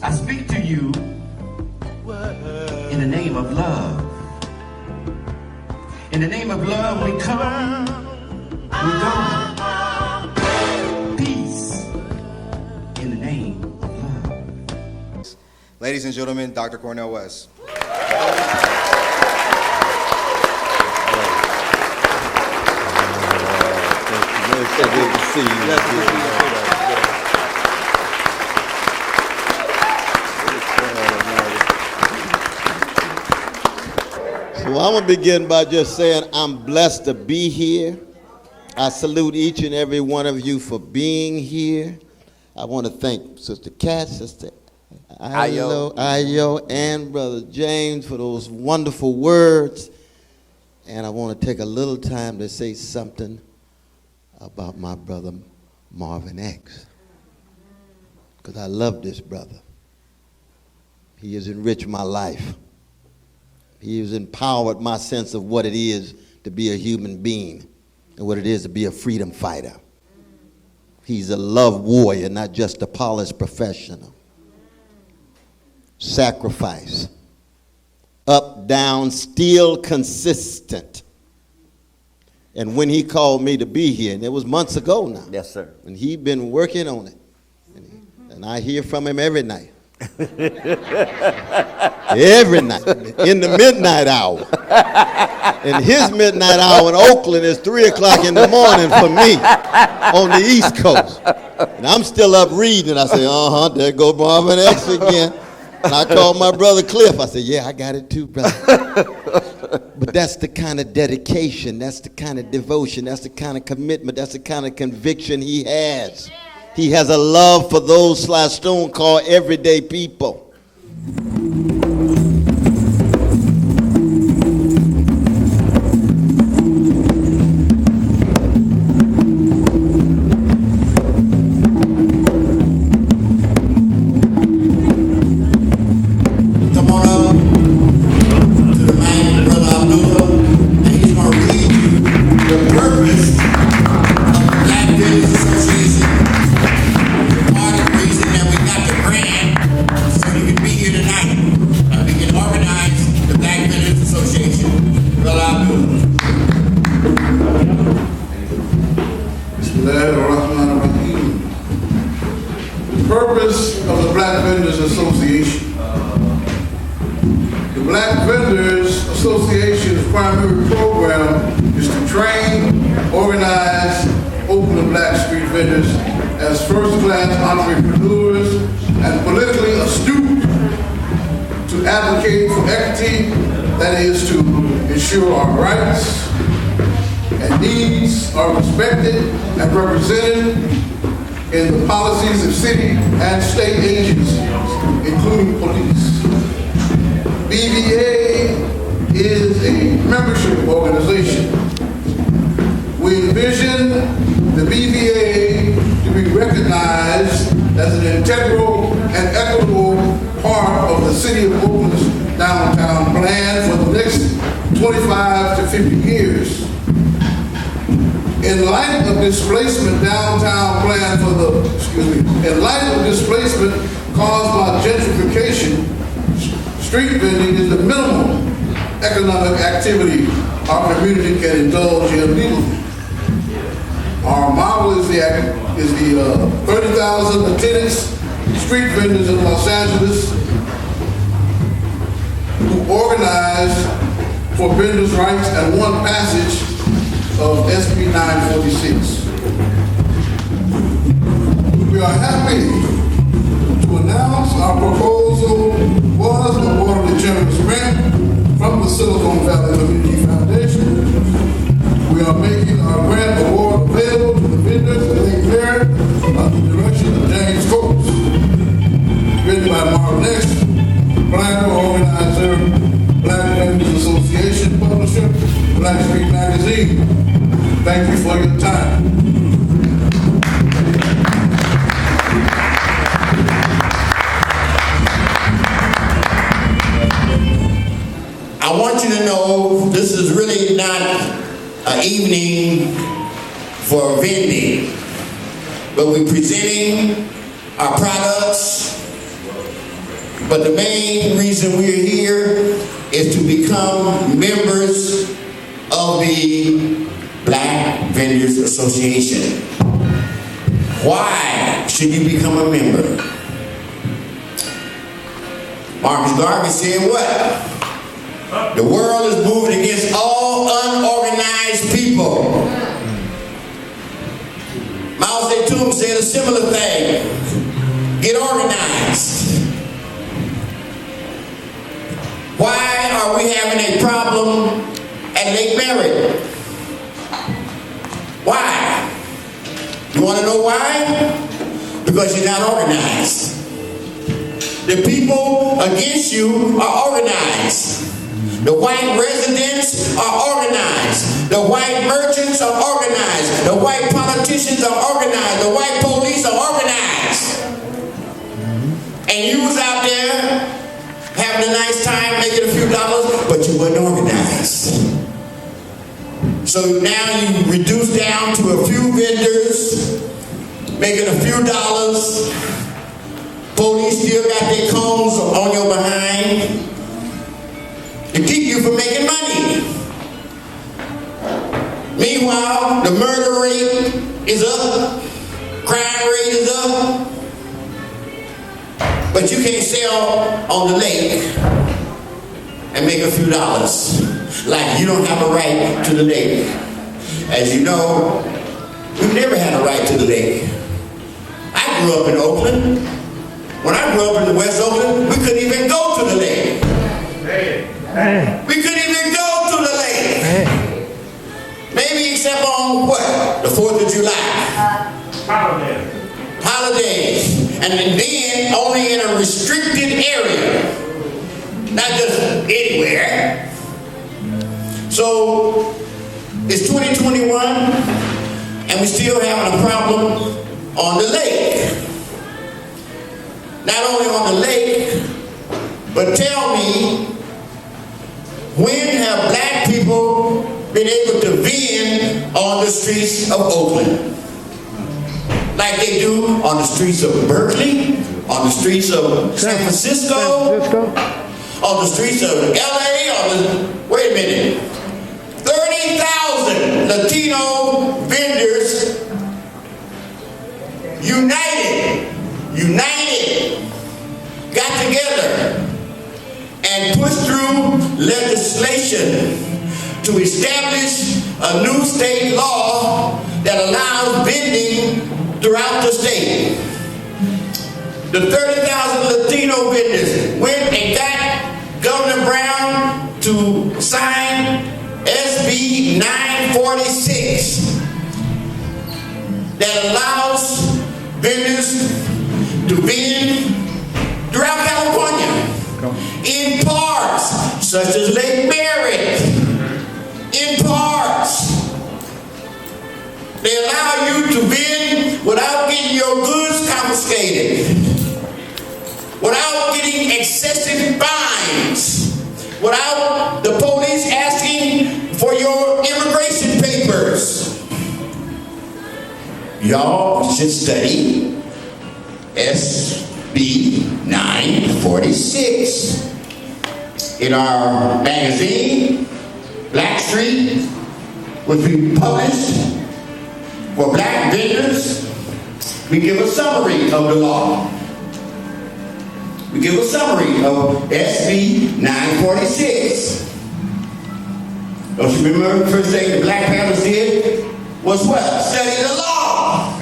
I speak to you in the name of love. In the name of love, we come, we go. Peace in the name of love. Ladies and gentlemen, Dr. Cornell West. Good to see you. So I'm going to begin by just saying I'm blessed to be here. I salute each and every one of you for being here. I want to thank Sister Kat, Sister Ayo, and Brother James for those wonderful words. And I want to take a little time to say something about my brother Marvin X, because I love this brother. He has enriched my life. He has empowered my sense of what it is to be a human being and what it is to be a freedom fighter. He's a love warrior, not just a polished professional. Sacrifice. Up, down, still consistent. And when he called me to be here, and it was months ago now. Yes, sir. And he'd been working on it. And I hear from him every night. Every night. In the midnight hour. And his midnight hour in Oakland is 3 o'clock in the morning for me on the East Coast. And I'm still up reading. I say, there go Marvin X again. And I called my brother Cliff. I said, yeah, I got it too, brother. But that's the kind of dedication, that's the kind of devotion, that's the kind of commitment, that's the kind of conviction he has. He has a love for those Sly Stone called everyday people. Our rights and needs are respected and represented in the policies of city and state agencies, including police. BVA is a membership organization. We envision the BVA to be recognized as an integral and equitable part of the City of Oakland's downtown plan for the next 25 to 50 years. In light of displacement caused by gentrification, street vending is the minimum economic activity our community can indulge in legally. Our model is the 30,000 attendance street vendors in Los Angeles who organize for vendors' rights and won passage of SB 946. We are happy to announce our proposal was awarded a generous grant from the Silicon Valley Community Foundation. We are making our grant award available to the vendors that they carry under the direction of James Coates. Written by Marvin X, planner, organizer, Black Vendors Association, publisher, Black Street Magazine. Thank you for your time. I want you to know this is really not an evening for vending, but we're presenting our products But the main reason we're here is to become members of the Black Vendors Association. Why should you become a member? Marcus Garvey said what? The world is moving against all unorganized people. Mao Zedong said a similar thing. Get organized. Why are we having a problem at Lake Merritt? Why? You want to know why? Because you're not organized. The people against you are organized. The white residents are organized. The white merchants are organized. The white politicians are organized. The white police are organized. And you was out there having a nice time, making a few dollars, but you weren't organized. So now you reduce down to a few vendors, making a few dollars. Police still got their cones on your behind to keep you from making money. Meanwhile, the murder rate is up, crime rate is up, but you can't sell on the lake and make a few dollars. Like you don't have a right to the lake. As you know, we've never had a right to the lake. I grew up in Oakland. When I grew up in the West Oakland, we couldn't even go to the lake. We couldn't even go to the lake. Maybe except on what? The 4th of July. Holidays. And then only in a restricted area. Not just anywhere. So it's 2021 and we still having a problem on the lake. Not only on the lake, but tell me, when have black people been able to vend on the streets of Oakland? Like they do on the streets of Berkeley, on the streets of San Francisco, on the streets of LA, wait a minute, 30,000 Latino vendors united, got together and pushed through legislation to establish a new state law that allows vending throughout the state. The 30,000 Latino vendors went and got Governor Brown to sign SB 946 that allows vendors to vend throughout California in parks such as Lake Merritt. In parks, they allow you to vend without getting your goods confiscated, without getting excessive fines, without the police asking for your immigration papers. Y'all should study SB 946. In our magazine, Black Street, which we published for black vendors, we give a summary of the law. We give a summary of SB 946. Don't you remember the first thing the Black Panthers did was what? Study the law.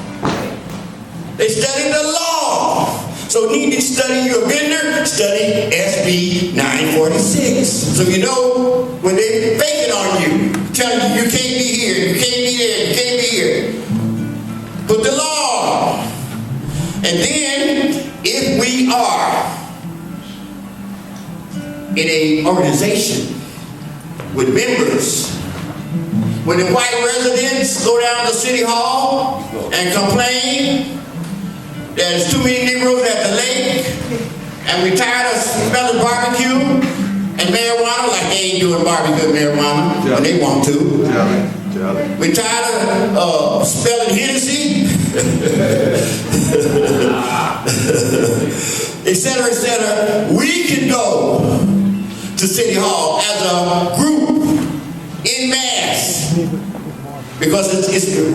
They studied the law. So you need to study your vendor, study SB 946. So you know when they fake it on you, telling you you can't be here, you can't be there, you can't be here. Put the law. And then if we are in an organization with members, when the white residents go down to City Hall and complain there's too many Negroes at the lake, and we tired of smelling barbecue and marijuana, like they ain't doing barbecue and marijuana when they want to. We tired of smelling Hennessy, etc., etc.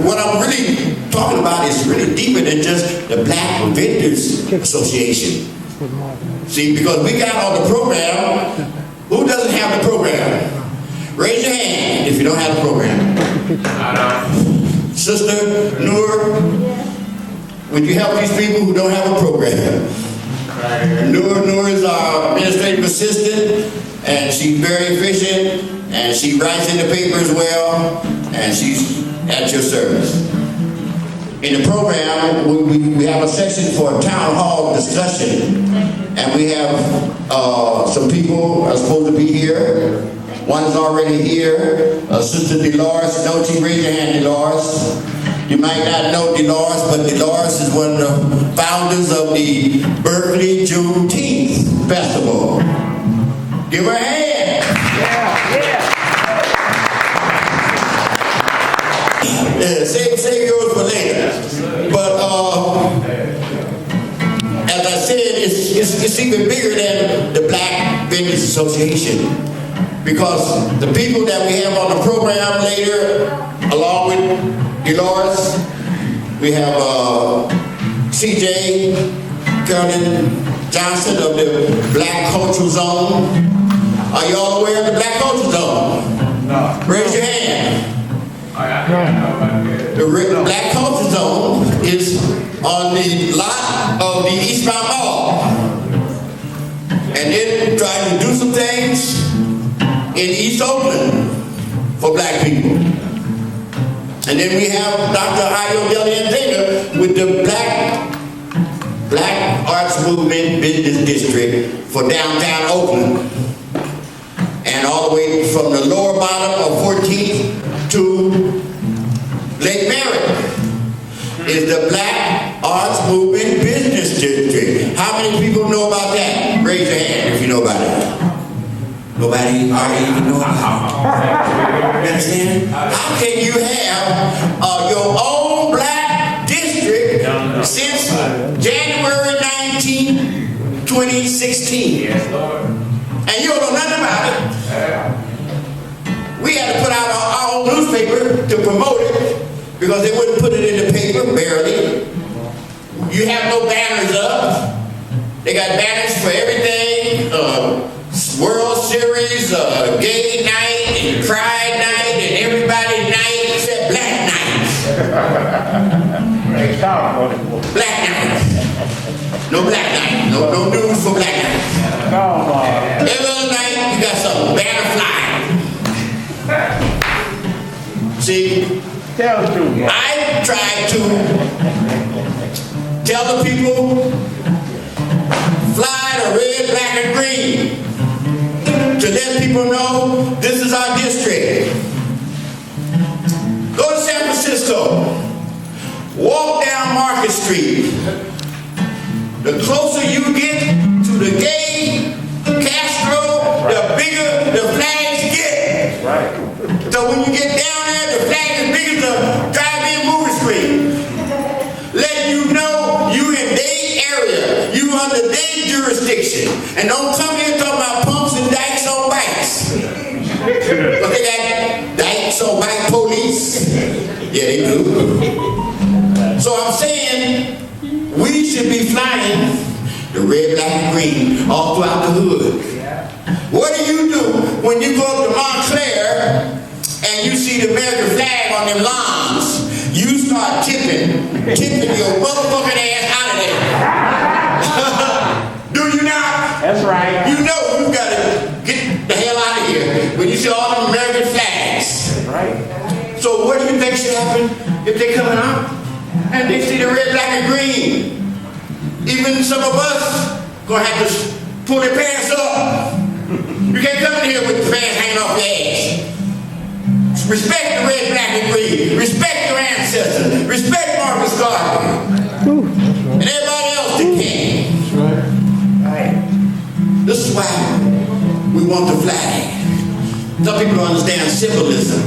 what I'm really talking about is really deeper than just the Black Vendors Association. See, because we got on the program, who doesn't have the program? Raise your hand if you don't have the program. Sister Noor, would you help these people who don't have a program? Noor is our administrative assistant, and she's very efficient, and she writes in the paper as well, and she's at your service. In the program, we have a section for town hall discussion, and we have some people are supposed to be here. One is already here, Sister Dolores. Don't you raise your hand, Dolores. You might not know Dolores, but Dolores is one of the founders of the Berkeley Juneteenth Festival. Give her a hand. Yeah, save yours for later. But as I said, it's even bigger than the Black Vendors Association, because the people that we have on the program later, along with Dolores, we have CJ, Carolyn Johnson of the Black Cultural Zone. Are y'all aware of the Black Cultural Zone? No. Raise your hand. The Black Culture Zone is on the lot of the Eastbound Mall. And they're trying to do some things in East Oakland for Black people. And then we have Dr. Ayo Delian with the Black Arts Movement Business District for downtown Oakland. And all the way from the lower bottom of 14th to Lake Merritt is the Black Arts Movement Business District. How many people know about that? Raise your hand if you know about it. Nobody already even know about it. You understand? How can you have your own black district since January 19, 2016? Yes, Lord. And you don't know nothing about it. We had to put out our own newspaper to promote it because they wouldn't put it in the paper, barely. You have no banners up. They got banners for everything. World Series, gay night, and pride night, and everybody night except black night. Black night. No black night. No news for black night. Every other night, you got some banner flying. See, I try to tell the people, fly the red, black, and green, to let people know this is our district. Go to San Francisco, walk down Market Street. The closer you get to the gay Castro, the bigger the flags get. Right. So when you get down there, the flag is big as a drive-in movie screen. Let you know you in their area, you under their jurisdiction. And don't come here talking about pumps and dykes on bikes. But they got dykes on bike police. Yeah, they do. So I'm saying, we should be flying the red, black, and green all throughout the hood. What do you do when you go up to Montclair and you see the American flag on them lawns? You start tipping your motherfucking ass out of there. Do you not? That's right. You know you gotta get the hell out of here when you see all them American flags. That's right. So what do you think should happen if they coming out and they see the red, black, and green? Even some of us gonna have to pull their pants up. You can't come in here with the pants hanging off your ass. Respect the red, black, and green. Respect your ancestors. Respect Marcus Garvey. And everybody else that came. This is why we want the flag. Some people don't understand symbolism.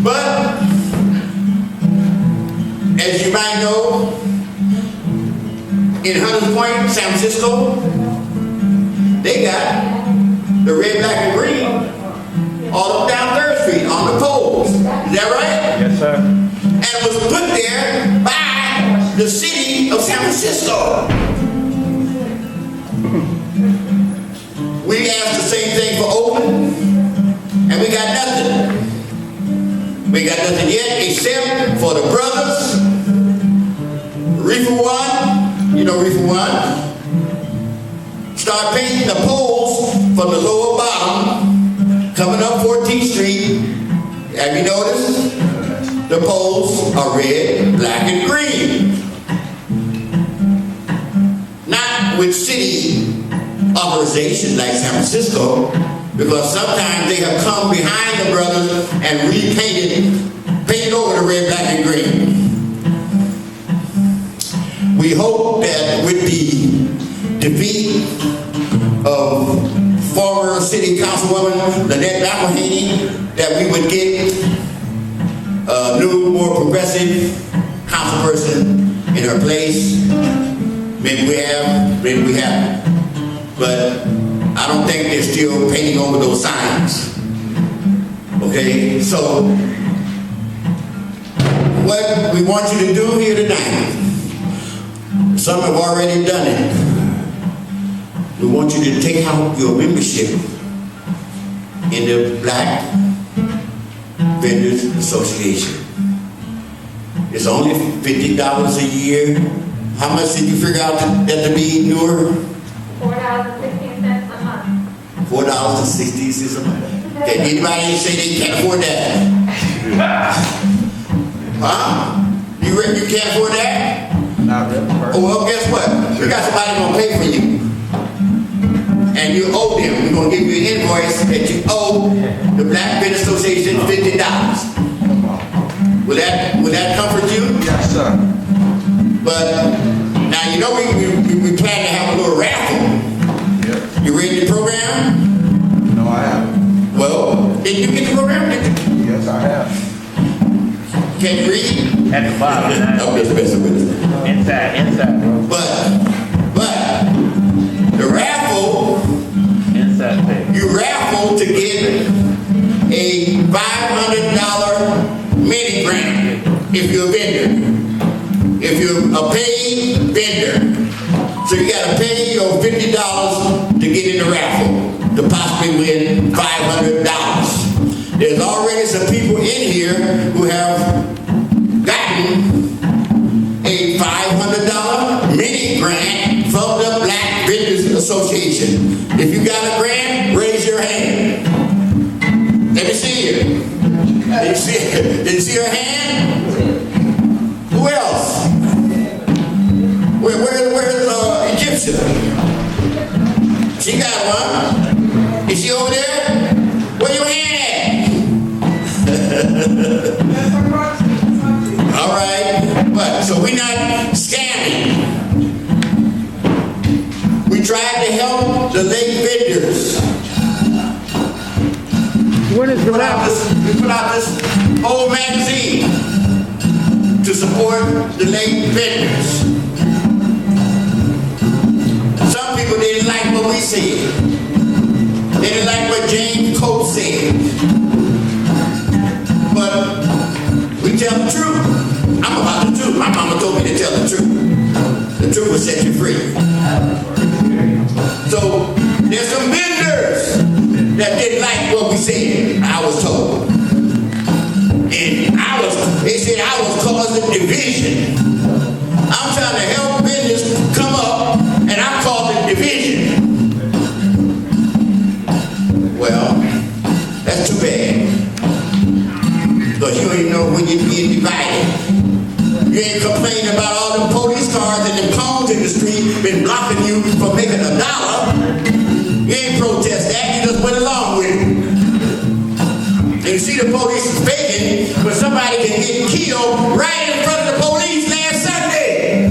But, as you might know, in Hunters Point, San Francisco, they got the red, black, and green all up down 3rd Street on the poles. Is that right? Yes, put there by the city of San Francisco. We asked the same thing for Oakland, and we got nothing. We got nothing yet except for the brothers, Reefer One, you know Reefer One, start painting the poles from the lower bottom, coming up 14th Street. Have you noticed? The poles are red, black, and green. Not with city authorization like San Francisco, because sometimes they have come behind the brothers and painted over the red, black, and green. We hope that with the defeat of former city councilwoman Lynette McElhaney, that we would get a new, more progressive councilperson in her place. Maybe we have, maybe we haven't. But I don't think they're still painting over those signs. Okay, so what we want you to do here tonight, some have already done it. We want you to take out your membership in the Black Vendors Association. It's only $50 a year. How much did you figure out that to be, Noor? $4.16 a month. $4.60 a month. Okay, anybody say they can't afford that? Huh? You can't afford that? Not really. Oh, well, guess what? We got somebody gonna pay for you. And you owe them. We're gonna give you an invoice that you owe the Black Vendor Association $50. Will that comfort you? Yes, sir. But now you know we plan to have a little raffle. Yep. You read the program? No, I haven't. Well, did you get the program? Yes, I have. Can you read? At the bottom. I'm just messing with it. Inside, bro. But the raffle, Inside page. you raffle to get a $500 mini grant if you're a vendor. If you're a paid vendor. So you gotta pay your $50 to get in the raffle to possibly win $500. There's already some people in here who have gotten a $500 mini grant from the Black Vendors Association. If you got a grant, raise your hand. Let me see it. Did you see her hand? Who else? Where's Egyptian? She got one. Is she over there? Where your hand at? All right, but so we're not scamming. We tried to help the late vendors. What is the We put out this whole magazine to support the late vendors. Some people didn't like what we said. They didn't like what James Coates said. But we tell the truth. I'm about the truth. My mama told me to tell the truth. The truth will set you free. So there's some vendors that didn't like what we said, I was told. And they said I was causing division. I'm trying to help vendors come up, and I'm causing division. Well, that's too bad. Because you ain't know when you're being divided. You ain't complaining about all them police cars and them cones in the street been blocking you from making $1. You ain't protest that, you just went along with it. And you see the police is faking, but somebody can get killed right in front of the police last Sunday.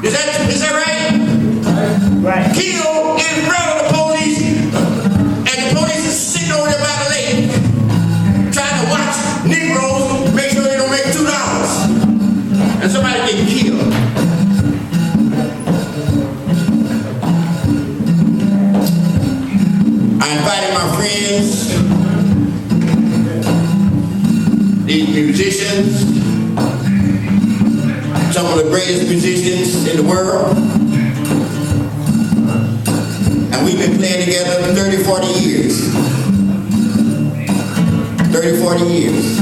Is that right? Right. Killed in front of the police, and the police is sitting over there by the lake, trying to watch Negroes make sure they don't make $2. And somebody getting killed. some of the greatest musicians in the world. And we've been playing together 30, 40 years. 30, 40 years.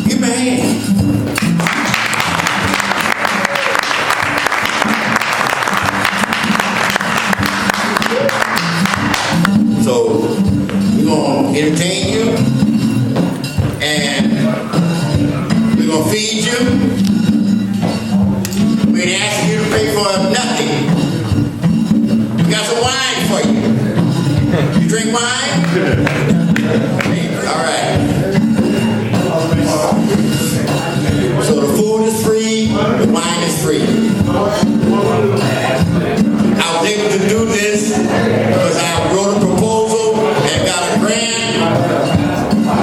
Give me a hand. So, we're going to entertain you, and we're going to feed you. We ain't asking you to pay for nothing. We got some wine for you. You drink wine? All right. So the food is free, the wine is free. I was able to do this because I wrote a proposal and got a grant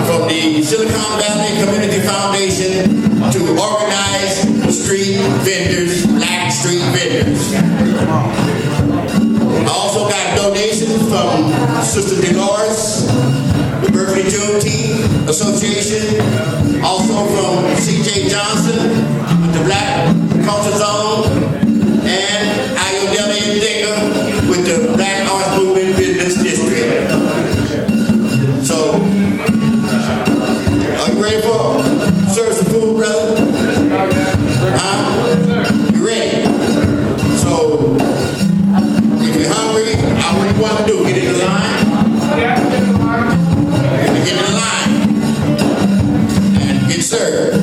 from the Silicon Valley Community Foundation to organize street vendors, black street vendors. I also got donations from Sister Dolores, the Berkeley Juneteenth Association, also from C.J. Johnson, the Black Culture Zone, and Ayodele Ndenga with the Black Arts Movement Business District. So, are you ready for serve some food, brother? You ready? So, if you're hungry, what do you want to do? Get in the line? Get in the line and get served.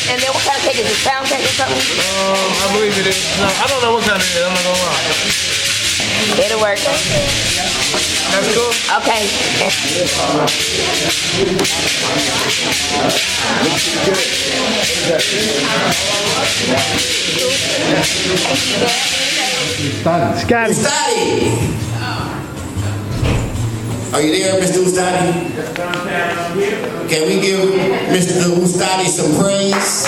And then what kind of cake is it? Pound cake or something? I believe it is. No, I don't know what kind it is. I'm not gonna lie. It'll work. That's cool. Okay. Scotty. Ustadi! Are you there, Mr. Ustadi? Can we give Mr. Ustadi some praise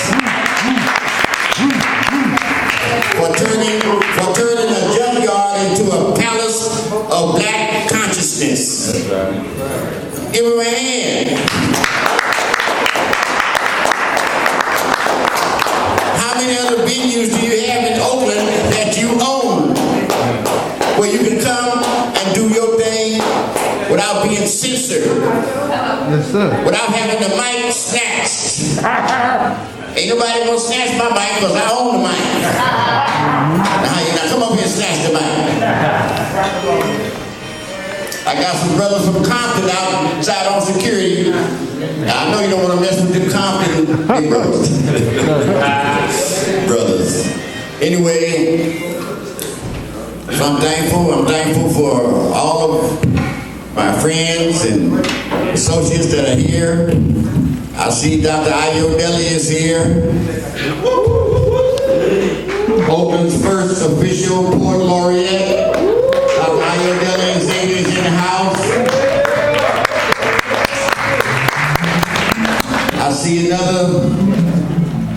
for turning a junkyard into a palace of black consciousness? Give him a hand. How many other venues do you have in Oakland that you own, where you can come and do your thing without being censored, without having the mic snatched? Ain't nobody gonna snatch my mic because I own the mic. Now come up here and snatch the mic. I got some brothers from Compton outside on security. Now, I know you don't want to mess with the Compton big brothers. Anyway, so I'm thankful. I'm thankful for all of my friends and associates that are here. I see Dr. Ayodele is here. Oakland's first official Port Laureate. Dr. Ayodele is in the house. I see another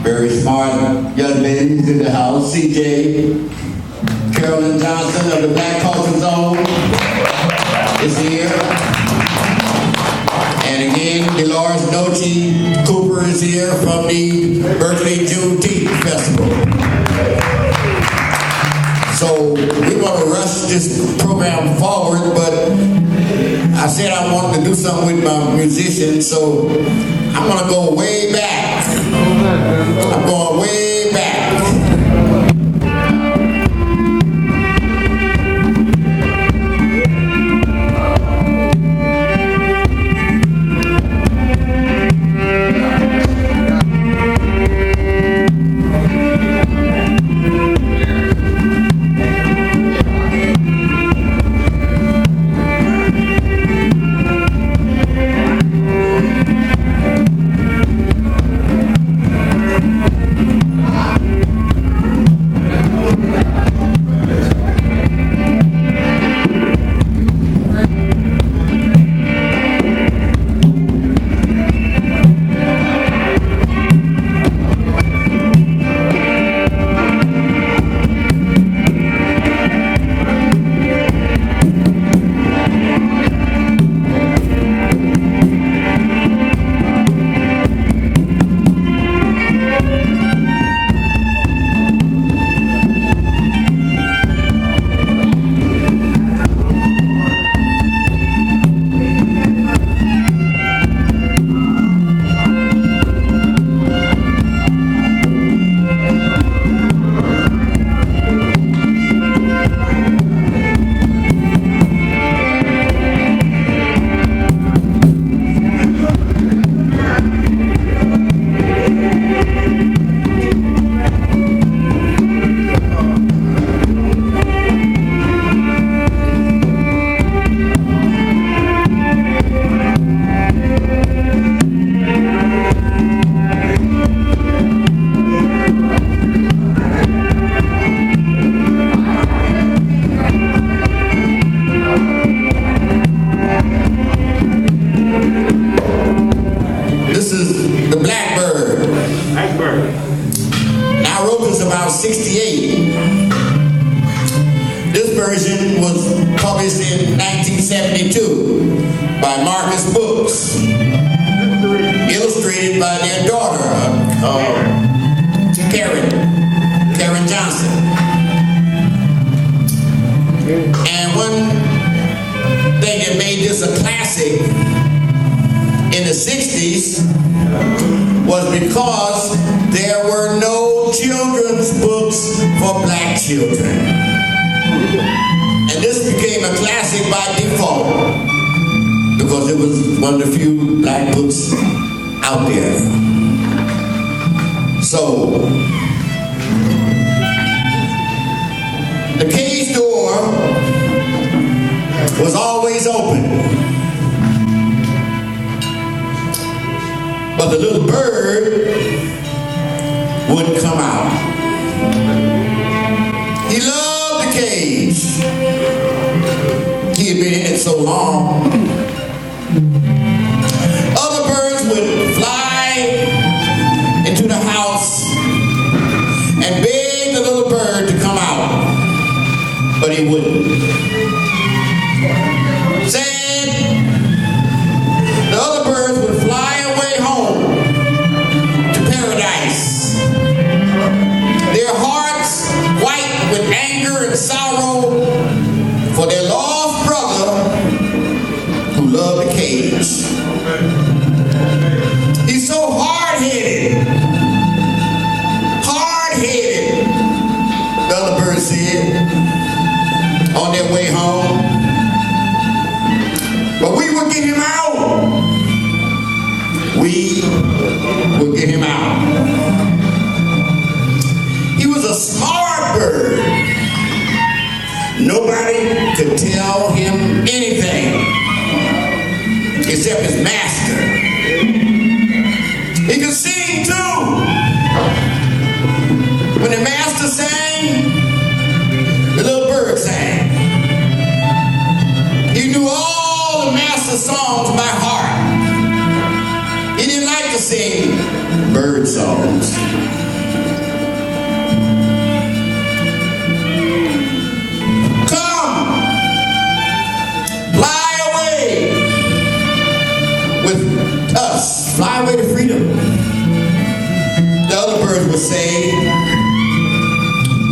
very smart young lady in the house, CJ. Carolyn Johnson of the Black Culture Zone is here. And again, Dolores Nochi Cooper is here from the Berkeley Juneteenth Festival. So we're didn't want to rush this program forward, but I said I wanted to do something with my musicians, so I'm going to go way back. I'm going way back.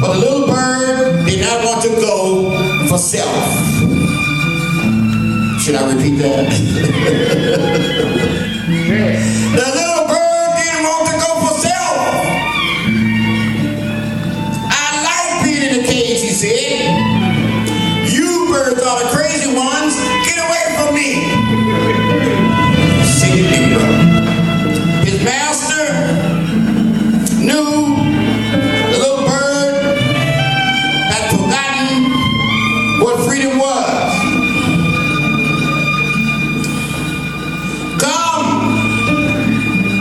But the little bird did not want to go Should I repeat that? The little bird didn't want to go for self. I like being in the cage, he said. You birds are the crazy ones. Get away from me. Sing it, big brother. His master knew the little bird had forgotten what freedom was. Come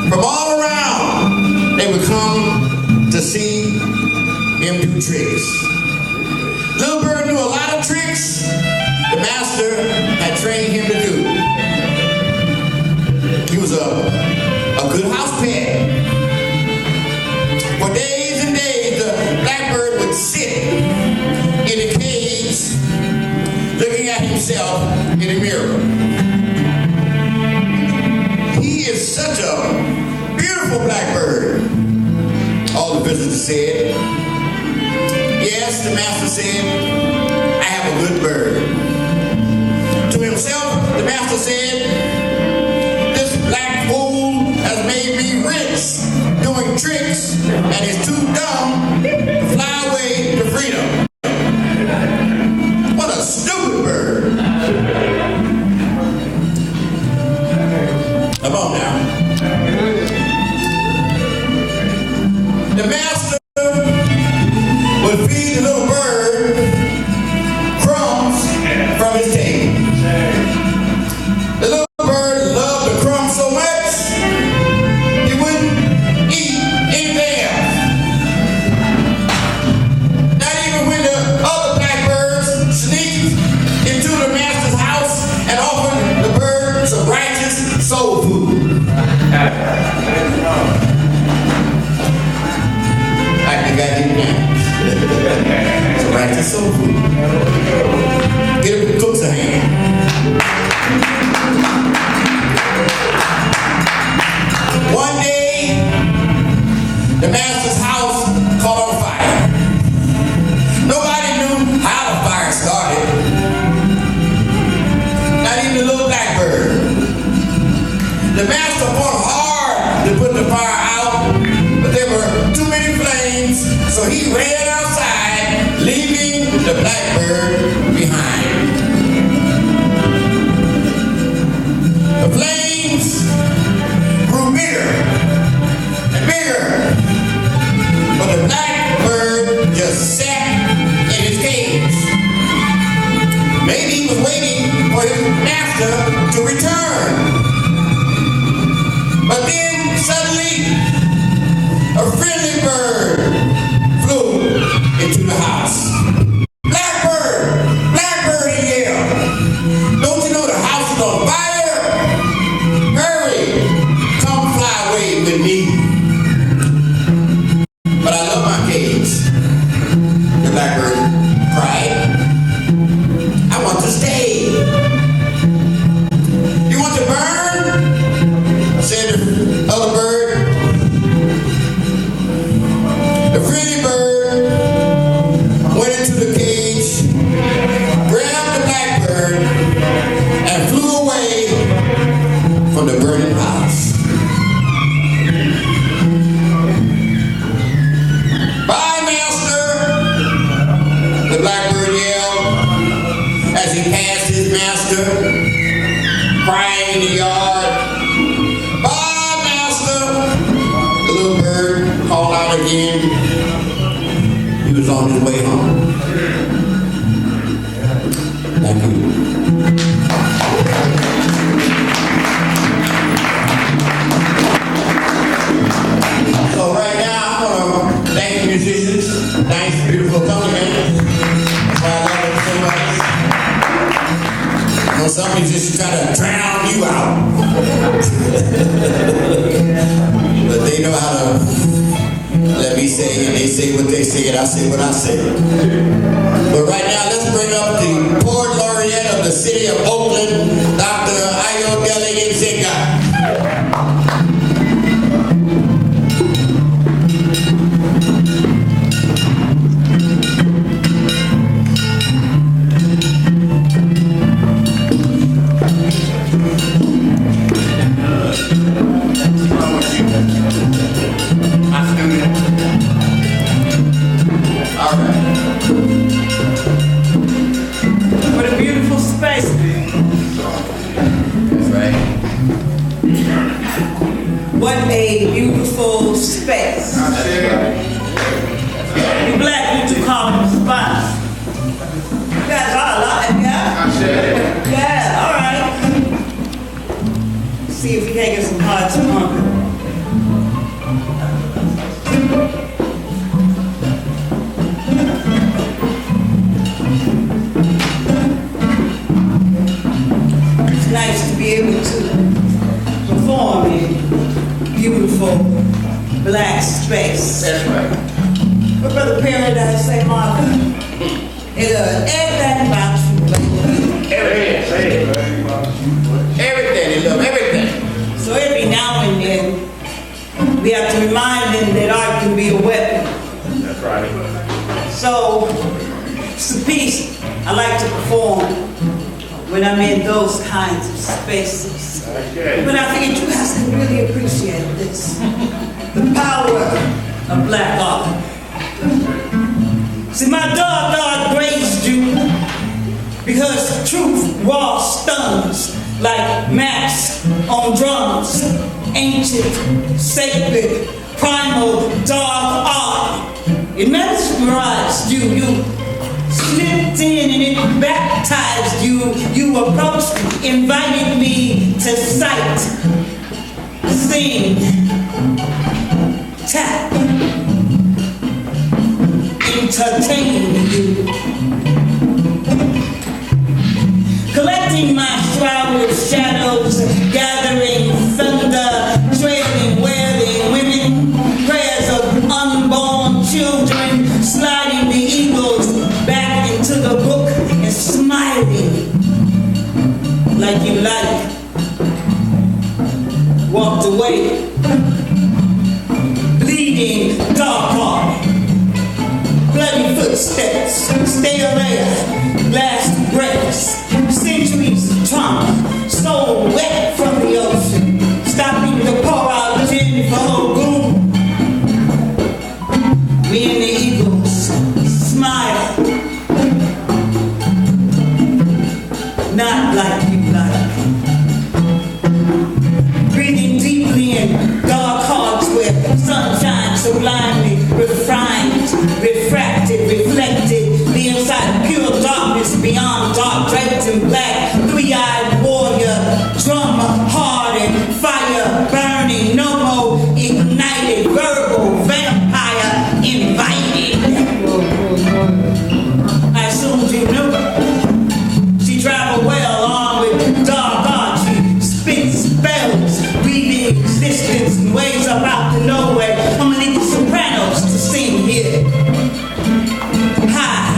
from all around, they would come to see him do tricks. Little bird knew a lot of tricks the master had trained him to do. He was a good house pet. For days and days, the blackbird would sit in a cage looking at himself in the mirror. He is such a beautiful blackbird, all the visitors said. Yes, the master said, I have a good bird. To himself, the master said, this black fool has made me rich doing tricks and is too dumb to fly away to freedom. What a stupid bird. Come on now. The master would feed the little bird crumbs from his table. The little bird loved the crumbs so much, he wouldn't eat anything else. Not even when the other blackbirds sneaked into the master's house and offered the bird some righteous soul food. I think I did that. Some righteous soul food. Get him the cook's hand. One day, the master's house caught on fire. Nobody knew how the fire started. Not even the little blackbird. The master fought hard to put the fire out, but there were too many flames, so he ran outside, leaving the blackbird behind. The flames grew bigger and bigger, but the blackbird just sat in his cage. Maybe he was waiting for his master to return. But then suddenly, a friendly bird flew into the house. Blackbird! Blackbird, he yelled. Don't you know the house is on fire? Hurry! Come fly away with me. But I love my cage. The blackbird cried. I want to stay. You want to burn? Said the other bird. The friendly bird went into the cage, grabbed the blackbird, and flew away from the burning house. Bye, master! The blackbird yelled as he passed his master, crying in the yard. Bye, master! The little bird called out again. He was on his way home. Thank you. So right now, I'm going to thank the musicians. Nice, beautiful accompaniment. That's why I love it so much. You know, some musicians try to drown you out. But they know how to let me say, and they say what they say, and I say what I say. But right now, let's bring up the Poet Laureate of the city of Oakland, Dr. Ayodele Nzinga. What a beautiful space. You black people call it a spot. You guys are alive, yeah? Yeah, all right. See if we can't get some hearts pumping. It's nice to be able to perform in beautiful black space. That's right. But Brother Paradise say, Marvin, everything about you, baby. Everything, they love everything. So every now and then, we have to remind them that art can be a weapon. That's right. So, it's a piece I like to perform when I'm in those kinds of spaces. Okay. But I figured you guys can really appreciate this. The power of black art. See, my dog grazed you because truth raw stuns like maps on drums. Ancient, sacred, primal, dark art. It mesmerized you. You slipped in and it baptized you. You approached, invited me to sight, sing, tap, entertain you. Collecting my shroud of shadows, gathering thunder, trailing, wailing women, prayers of unborn children, sliding the eagles back into the book and smiling like you like. Walked away, bleeding dark heart, bloody footsteps, stale air, last breaths, centuries of trauma, soul wet from the ocean, stopping to pour out gin for whole gloom. We and the eagles smile, not like you like. Breathing deeply in dark hearts where sunshine sublimely refined, refracted, reflected, the inside pure darkness beyond dark, draped in black, three-eyed warrior, drummer, hardened, fire burning, no more ignited, verbal vampire invited. I assumed you knew. She traveled well along with dark art. She spits spells, weaving existence in ways up out to nowhere. I'm gonna need the sopranos to sing here. High,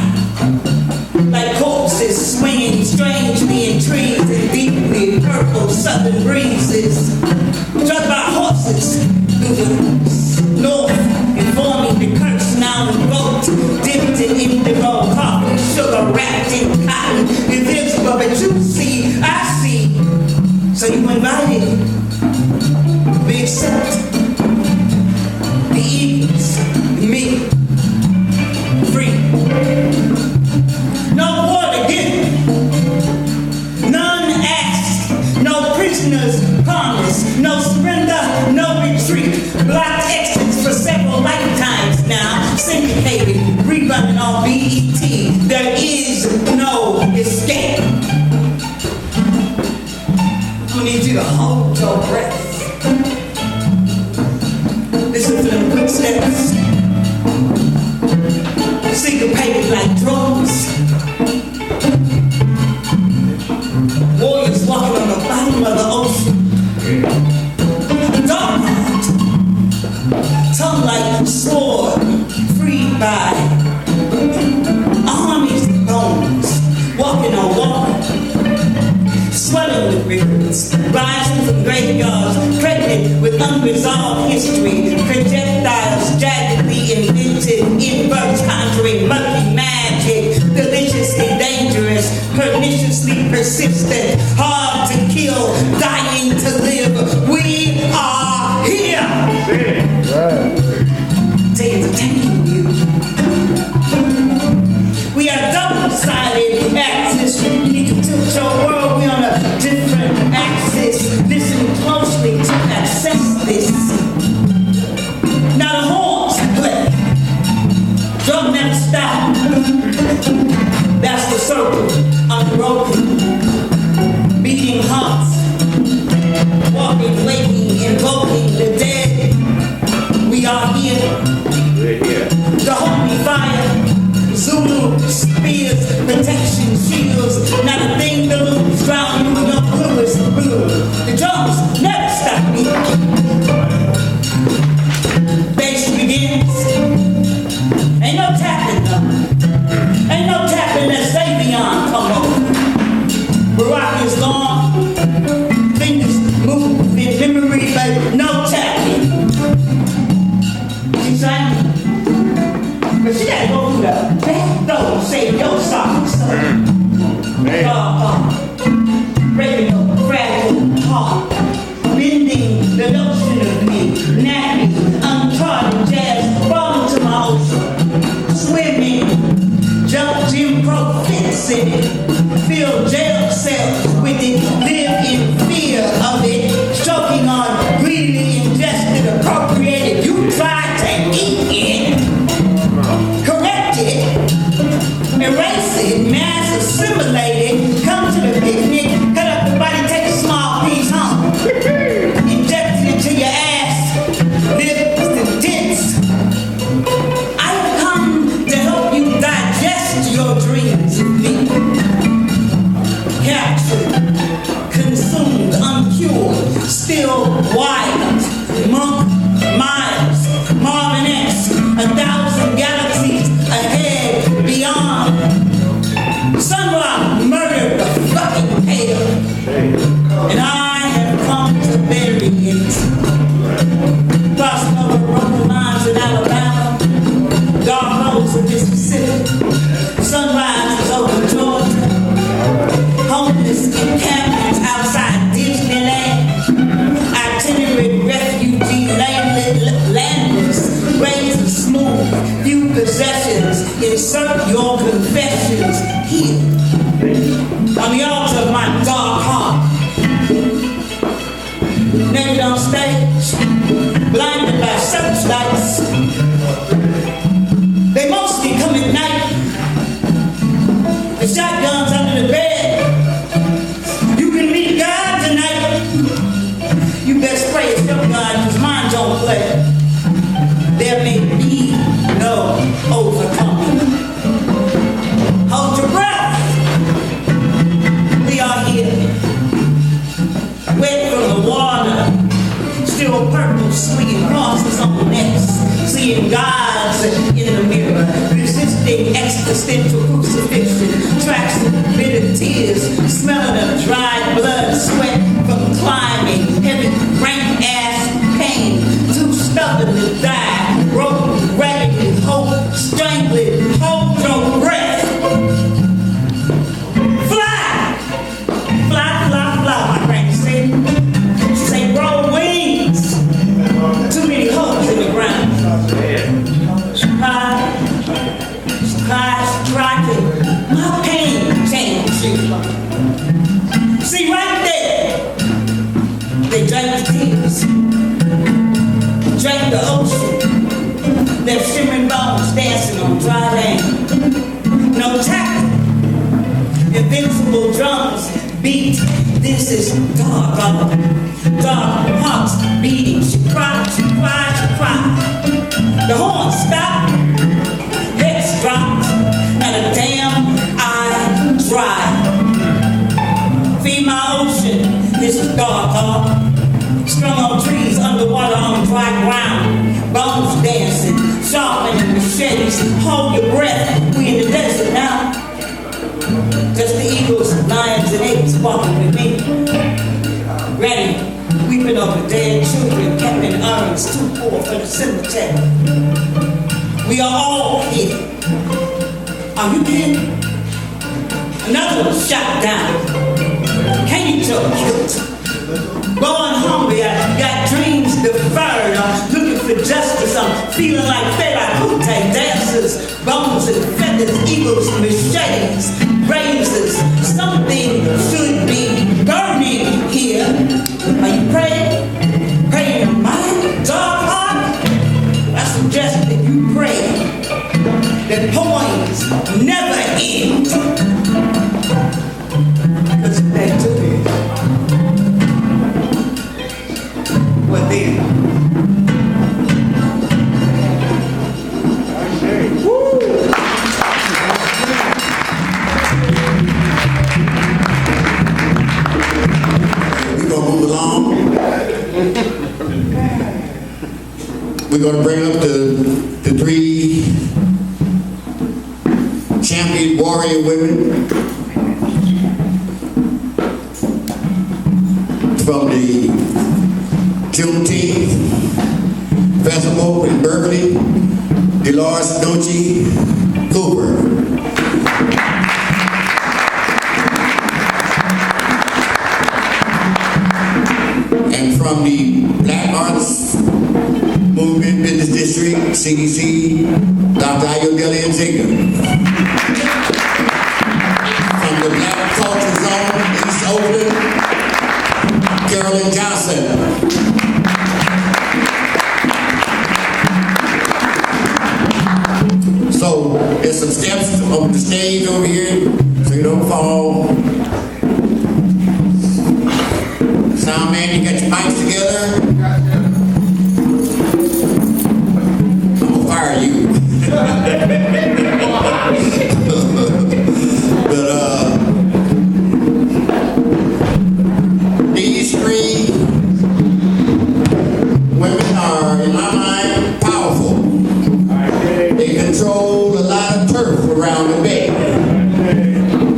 like corpses swinging strangely in trees and deeply purple southern breezes. Struck by horses through the north, informing the curse now invoked, dipped in indigo coffee, sugar wrapped in cotton, invisible, but you see, I see. So you invited, we accept the eagles, me, free. No war to give, none asked, no prisoners promised, no surrender, no retreat. Blocked exits for several lifetimes now, syndicated, rerunning on BET. There is no escape. I need you to hold your breath. Listen to them footsteps. Syncopated like drums. Warriors walking on the bottom of the ocean. Dark heart. Tongue like sword. Freed by armies of bones. Walking on water. Swelling with rivers, rising from graveyards, pregnant with unresolved history, projectiles jaggedly invented, inverts conjuring murky magic, deliciously dangerous, perniciously persistent, hard to kill, dying to live. We are here to entertain you. We are double-sided axis. You need to tilt your world. We're on a different axis. Listen closely to access this. gods, walking, waking, invoking the dead. We are here. We're here. The holy fire, Zulu spears, protection shields, not a thing to lose, drown you in your bluest blue. The drums never stop me. Bass begins. Ain't no tapping though. Ain't no tapping that Savion come on. Barack is gone. Fingers move in memory, but no tapping. She's trying. But she gotta go through the back door and save your socks. Breaking your fragile heart. Bending the notion of me. Nappy, uncharted jazz. Falling to my ocean. Swimming. Jump Jim Crow fits in it. Fill jail cells with it. Live in fear of it. Choking on greedily ingested, appropriated. You try to eat it. Correct it. Erase it. Mass assimilate it. Come to the picnic. Cut up the body. Take a small piece home. Inject it into your ass. Lips and dents. I have come to help you digest your dreams of me. Captured, consumed, uncured, still wild. Monk, Miles, Marvin X, 1,000 galaxies ahead, beyond. Sunrise murdered the fucking hell. And I have come to bury it. Crossing over broken lines in Alabama, dark roads of Mississippi, sunrises over Georgia, homeless encampments outside Disneyland, itinerant refugee landless, graves of smooth, few possessions, insert your confessions here, on the altar of my dark heart. Naked on stage, blinded by searchlights. They mostly come at night. The shotguns under the bed. You can meet God tonight. You best pray it's your God, because mine don't play. There may be no overcoming. Hold your breath. We are here. Wet from the water. Still purple, swinging crosses on the necks. Seeing gods in the mirror. Resisting existential crucifixion. Tracks of bitter tears. Smelling of dried blood, sweat from climbing. Heavy, rank ass pain. Too stubborn to die. Broken, raggedy, hope, strangling. Hold your breath. Fly! Fly, fly, fly, my granny said. She said, grow wings. Too many holes in the ground. She cried to my pain changed you. See right there, they drank the tears, drank the ocean, their shimmering bones dancing on dry land. No tackle, invincible drums beat. This is dark hearts beating. She cried, she cried, she cried. The horn stopped, heads dropped, and a damn eye dry. Feed my ocean, this is dark heart. Strung on trees, underwater on dry ground. Bones dancing, sharpening machetes. Hold your breath, we in the desert now. Just the eagles, lions, and apes walking with me. Granny, weeping over dead children, kept in urns, too poor for the cemetery. We are all here. Are you here? Another one shot down. Can you tell guilt? Going hungry, I got dreams deferred. I'm looking for justice. I'm feeling like Fela dancers, bones and feathers, eagles, machetes, razors. Something should be burning here. Are you praying? Praying in my dark heart? I suggest that you pray that poems never end. Because that took it. we're going to bring up the three champion warrior women from the Juneteenth Festival in Berkeley, Dolores Noche Cooper. And from the Black Arts Movement Business District, CDC, Dr. Ayodele Nzinga. From the Black Culture Zone, East Oakland, Carolyn Johnson. So there's some steps on the stage over here, so you don't fall. Sound man, you got your mics together? I'm gonna fire you. But these three women are, in my mind, powerful. They control a lot of turf around the bay. I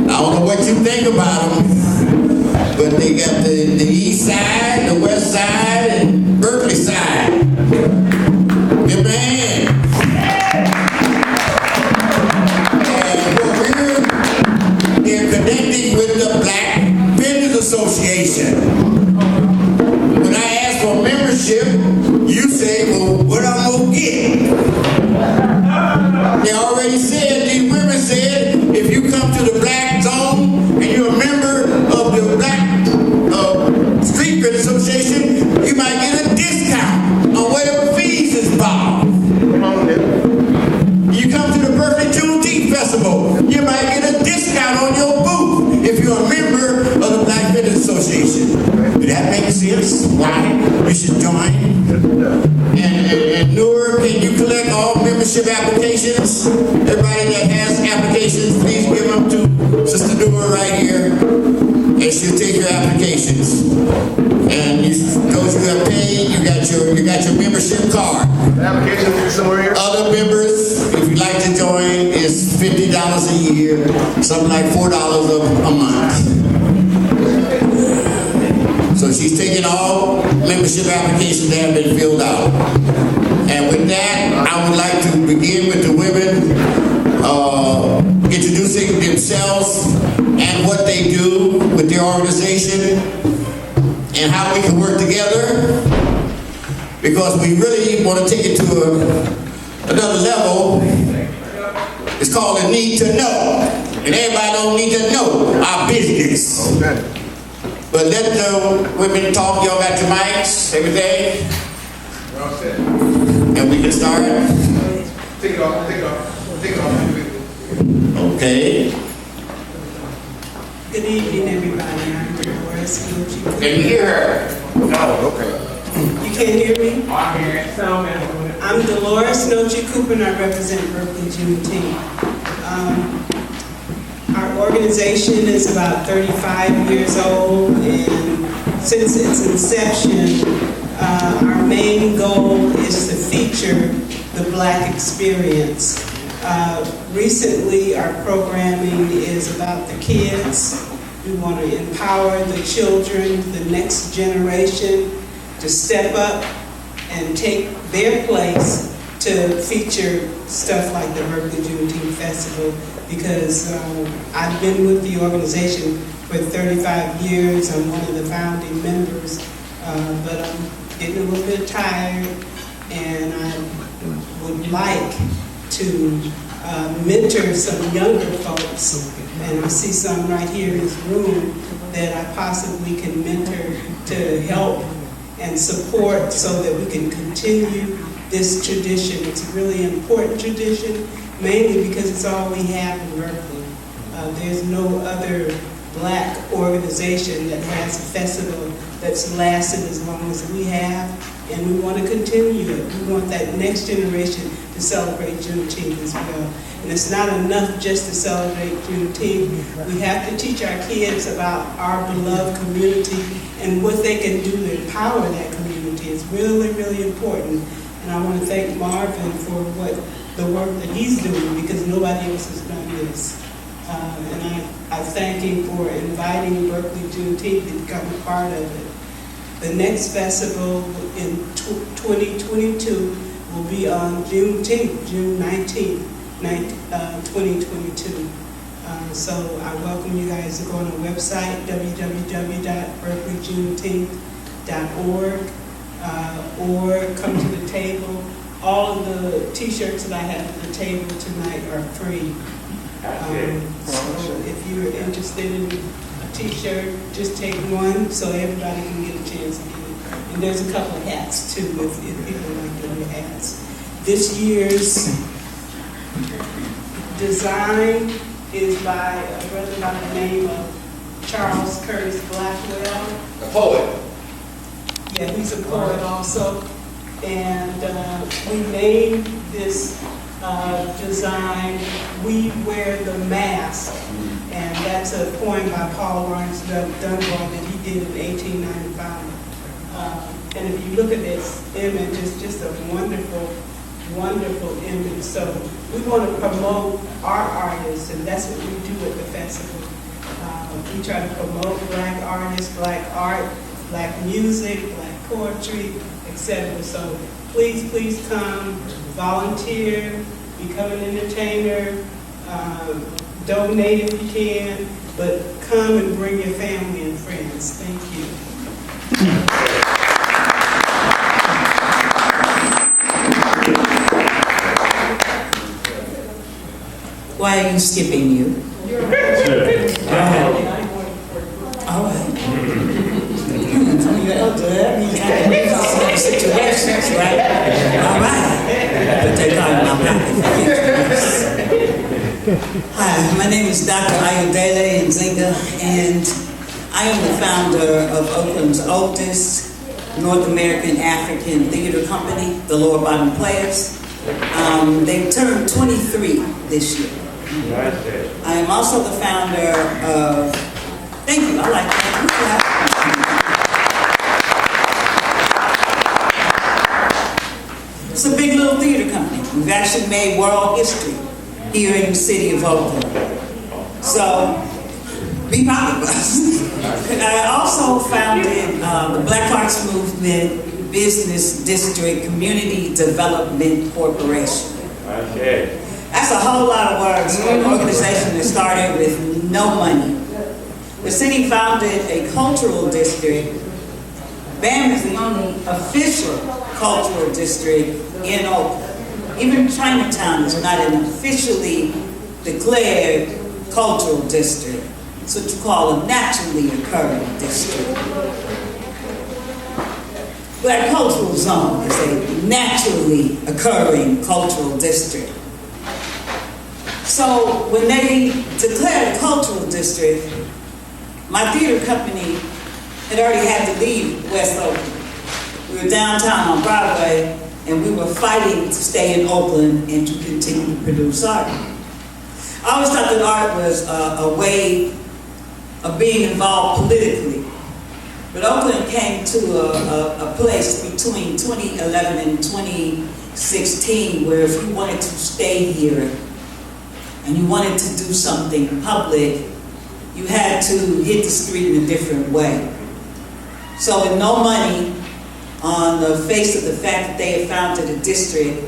don't know what you think about them, but they got the east side, the west side, and Berkeley side. Give me a hand. And they're connected with the Black Vendors Association. When I ask for membership, you say, well, what I'm gonna get? They already said, these women said, if you come to the Black Zone and you're a member of the Black Street Vendors Association, you might get a discount on whatever fees is involved. You come to the Berkeley Juneteenth Festival, you might get a discount on your booth if you're a member of the Black Vendors Association. Did that make sense? Why you should join? And Noor, can you collect all membership applications? Everybody that has applications, please give them to Sister Noor right here, and she'll take your applications. And those who have paid, you got your membership card. The application is somewhere here. Other members, if you'd like to join, is $50 a year, something like $4 a month. So she's taking all membership applications that have been filled out. And with that, I would like to begin with the women introducing themselves and what they do with their organization and how we can work together, because we really want to take it to another level. It's called a need to know, and everybody don't need to know our business. Okay. But let the women talk. Y'all got your mics, everything? We're all set. And we can start. Take it off, take it off, take it off. Okay. Good evening, everybody. I'm Dolores Noche. Can you hear her? No, okay. You can't hear me? I hear it. I'm Dolores Noche Cooper, and I represent Berkeley Juneteenth. Our organization is about 35 years old, and since its inception, our main goal is to feature the Black experience. Recently, our programming is about the kids. We want to empower the children, the next generation, to step up and take their place to feature stuff like the Berkeley Juneteenth Festival, because I've been with the organization for 35 years. I'm one of the founding members, but I'm getting a little bit tired, and I would like to mentor some younger folks, and I see some right here in this room that I possibly can mentor to help and support so that we can continue this tradition. It's a really important tradition, mainly because it's all we have in Berkeley. There's no other Black organization that has a festival that's lasted as long as we have, and we want to continue it. We want that next generation to celebrate Juneteenth as well. And it's not enough just to celebrate Juneteenth. We have to teach our kids about our beloved community and what they can do to empower that community. It's really, really important. And I want to thank Marvin for the work that he's doing, because nobody else has done this. And I thank him for inviting Berkeley Juneteenth to become a part of it. The next festival in 2022 will be on June 19th, 2022. So I welcome you guys to go on the website, www.berkeleyjuneteenth.org, or come to the table. All of the t-shirts that I have at the table tonight are free. So if you're interested in a t-shirt, just take one so everybody can get a chance to get it. And there's a couple of hats too, if people like to wear hats. This year's design is by a brother by the name of Charles Curtis Blackwell. The poet. Yeah, he's a poet also. And we named this design, "We Wear the Mask." And that's a poem by Paul Laurence Dunbar that he did in 1895. And if you look at this image, it's just a wonderful, wonderful image. So we want to promote our artists, and that's what we do at the festival. We try to promote Black artists, Black art, Black music, Black poetry, etc. So please, please come, volunteer, become an entertainer, donate if you can, but come and bring your family and friends. Thank you. Why are you skipping you? All right. That means I can use some situations, right? All right. Put that card in my pocket. Hi, my name is Dr. Ayodele Nzinga, and I am the founder of Oakland's oldest North American African theater company, the Lower Bottom Players. They turned 23 this year. I am also the founder of, thank you, I like that. It's a big little theater company. We've actually made world history here in the city of Oakland. So, be proud of us. I also founded the Black Arts Movement Business District Community Development Corporation. Okay. That's a whole lot of words for an organization that started with no money. The city founded a cultural district. BAM is the only official cultural district in Oakland. Even Chinatown is not an officially declared cultural district. It's what you call a naturally occurring district. Black Cultural Zone is a naturally occurring cultural district. So when they declared a cultural district, my theater company had already had to leave West Oakland. We were downtown on Broadway, and we were fighting to stay in Oakland and to continue to produce art. I always thought that art was a way of being involved politically. But Oakland came to a place between 2011 and 2016 where if you wanted to stay here and you wanted to do something public, you had to hit the street in a different way. So with no money, on the face of the fact that they had founded a district,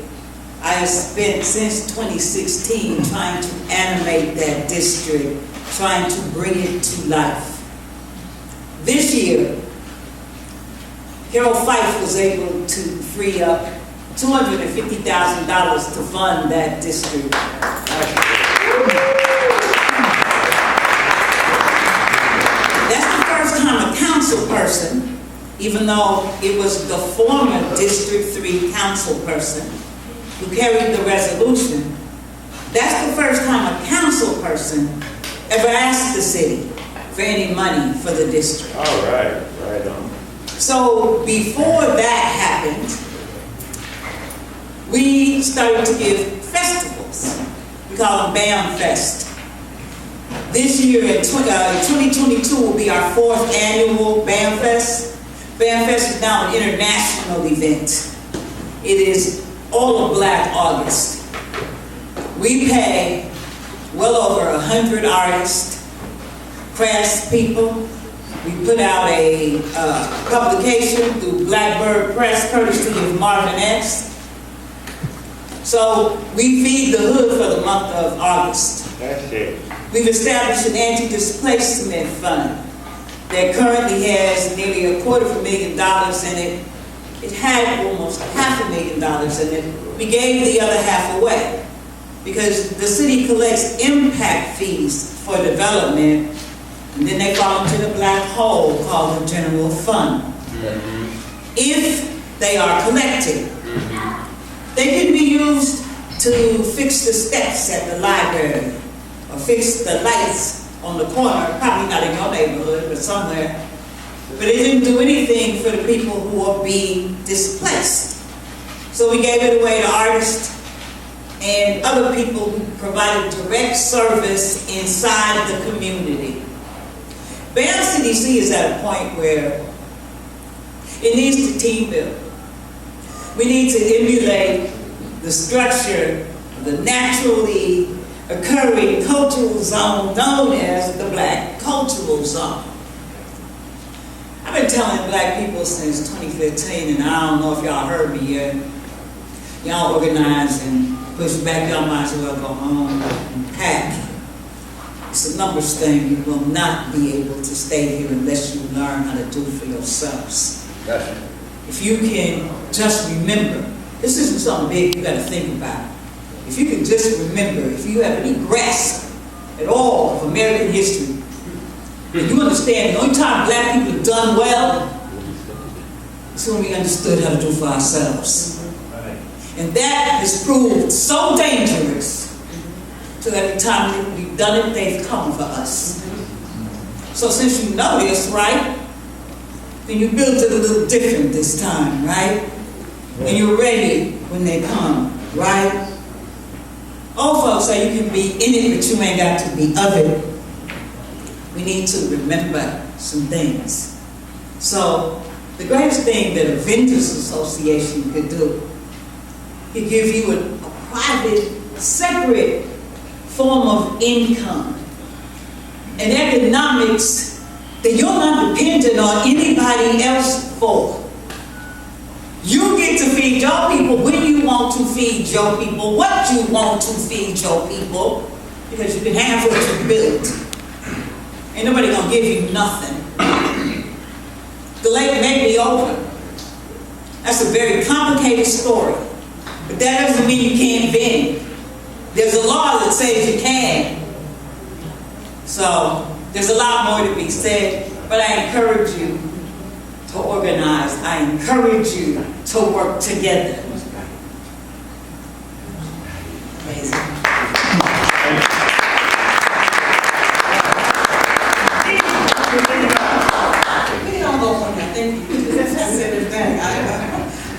I have spent since 2016 trying to animate that district, trying to bring it to life. This year, Harold Fife was able to free up $250,000 to fund that district. That's the first time a council person, even though it was the former District 3 council person who carried the resolution, that's the first time a council person ever asked the city for any money for the district. All right, right on. So before that happened, we started to give festivals. We call them BAM Fest. This year in 2022 will be our 4th annual BAM Fest. BAM Fest is now an international event. It is all of Black August. We pay well over 100 artists, craftspeople. We put out a publication through Blackbird Press, courtesy of Marvin X. So we feed the hood for the month of August. That's it. We've established an anti-displacement fund that currently has nearly $250,000 in it. It had almost $500,000 in it. We gave the other half away because the city collects impact fees for development, and then they fall into the black hole called the general fund. If they are collected, they can be used to fix the steps at the library or fix the lights on the corner, probably not in your neighborhood, but somewhere. But it didn't do anything for the people who are being displaced. So we gave it away to artists and other people who provided direct service inside the community. Bam CDC is at a point where it needs to team build. We need to emulate the structure of the naturally occurring cultural zone known as the Black Cultural Zone. I've been telling Black people since 2015, and I don't know if y'all heard me yet. Y'all organize and push back, y'all might as well go home and pack. It's a numbers thing. You will not be able to stay here unless you learn how to do for yourselves. Gotcha. If you can just remember, this isn't something big you got to think about. If you can just remember, if you have any grasp at all of American history, and you understand the only time Black people have done well is when we understood how to do for ourselves. And that has proved so dangerous, so every time we've done it, they've come for us. So since you know this, right, then you built it a little different this time, right? And you're ready when they come, right? Old folks say you can be in it, but you ain't got to be of it. We need to remember some things. So the greatest thing that a vendors association could do, it give you a private, separate form of income and economics that you're not dependent on anybody else for. You get to feed your people when you want to feed your people, what you want to feed your people, because you can have what you built. Ain't nobody gonna give you nothing. The lake may be over. That's a very complicated story, but that doesn't mean you can't vend. There's a law that says you can. So there's a lot more to be said, but I encourage you to organize. I encourage you to work together. Amazing.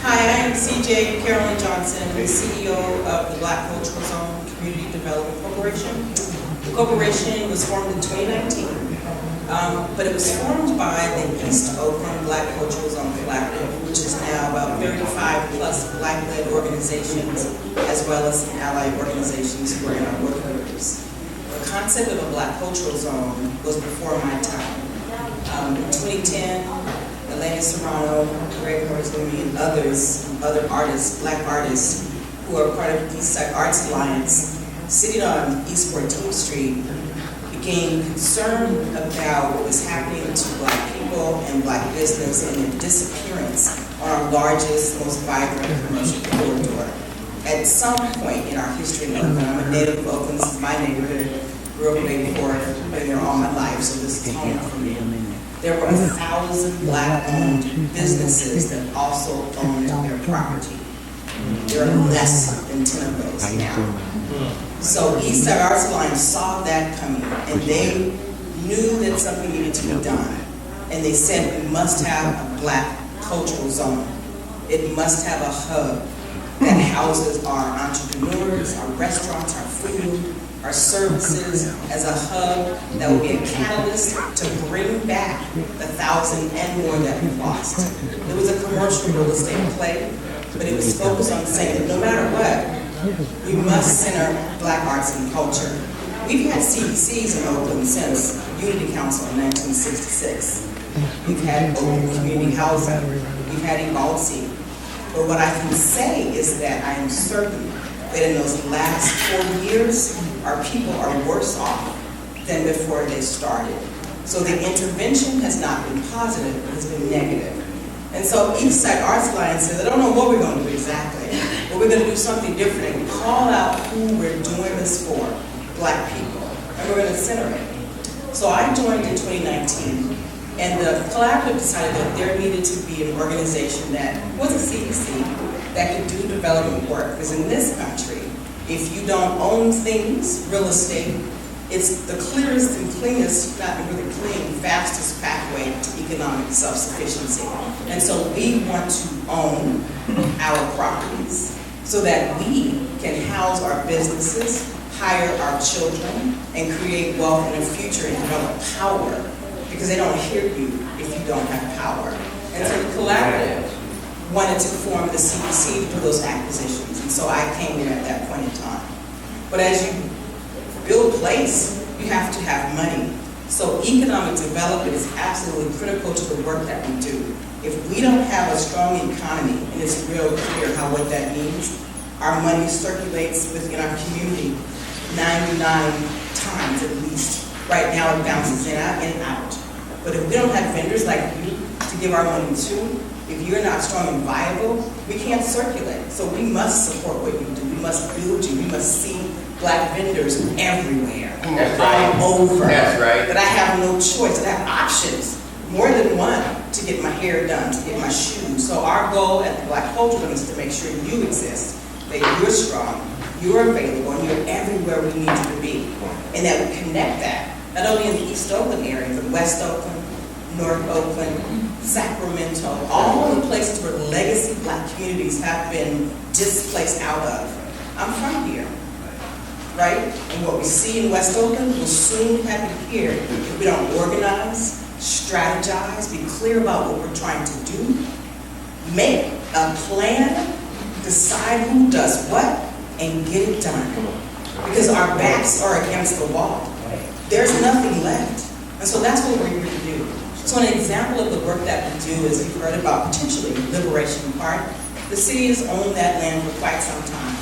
Hi, I am CJ Carolyn Johnson, the CEO of the Black Cultural Zone Community Development Corporation. The corporation was formed in 2019, but it was formed by the East Oakland Black Cultural Zone Collaborative, which is now about 35 plus Black-led organizations, as well as some allied organizations who are in our working groups. The concept of a Black Cultural Zone was before my time. In 2010, Elena Serrano, Greg Horsley, and other artists, Black artists, who are part of the Eastside Arts Alliance, sitting on East 14th Street, became concerned about what was happening to Black people and Black business and the disappearance on our largest, most vibrant commercial corridor. At some point in our history, I'm a native of Oakland, this is my neighborhood, grew up way before, been there all my life, so this is home for me. There were 1,000 Black-owned businesses that also owned their property. There are less than 10 of those now. So Eastside Arts Alliance saw that coming, and they knew that something needed to be done. And they said, we must have a Black cultural zone. It must have a hub that houses our entrepreneurs, our restaurants, our food, our services, as a hub that will be a catalyst to bring back the 1,000 and more that we've lost. It was a commercial real estate play. but it was focused on saying that no matter what, we must center Black arts and culture. We've had CBCs in Oakland since Unity Council in 1966. We've had Oakland community housing. We've had Evalsi. But what I can say is that I am certain that in those last 4 years, our people are worse off than before they started. So the intervention has not been positive, it has been negative. And so Eastside Arts Alliance says, I don't know what we're going to do exactly, but we're going to do something different and call out who we're doing this for, Black people, and we're going to center it. So I joined in 2019, and the collaborative decided that there needed to be an organization that was a CDC that could do development work. Because in this country, if you don't own things, real estate, it's the clearest and cleanest, not really clean, fastest pathway to economic self-sufficiency. And so we want to own our properties so that we can house our businesses, hire our children, and create wealth in the future and develop power, because they don't hear you if you don't have power. And so the collaborative wanted to form the CDC to do those acquisitions, and so I came in at that point in time. But as you build place, you have to have money. So economic development is absolutely critical to the work that we do. If we don't have a strong economy, and it's real clear what that means, our money circulates within our community 99 times at least. Right now it bounces in and out. But if we don't have vendors like you to give our money to, if you're not strong and viable, we can't circulate. So we must support what you do. We must build you. We must see Black vendors everywhere. That's right. All over. That's right. That I have no choice. That I have options, more than one, to get my hair done, to get my shoes. So our goal at the Black Culture Room is to make sure you exist, that you're strong, you're available, and you're everywhere we need you to be. And that we connect that, not only in the East Oakland area, but West Oakland, North Oakland, Sacramento, all the places where legacy Black communities have been displaced out of. I'm from here, right? And what we see in West Oakland will soon happen here if we don't organize, strategize, be clear about what we're trying to do, make a plan, decide who does what, and get it done. Because our backs are against the wall. There's nothing left. And so that's what we're here to do. So an example of the work that we do is you've heard about potentially Liberation Park. The city has owned that land for quite some time.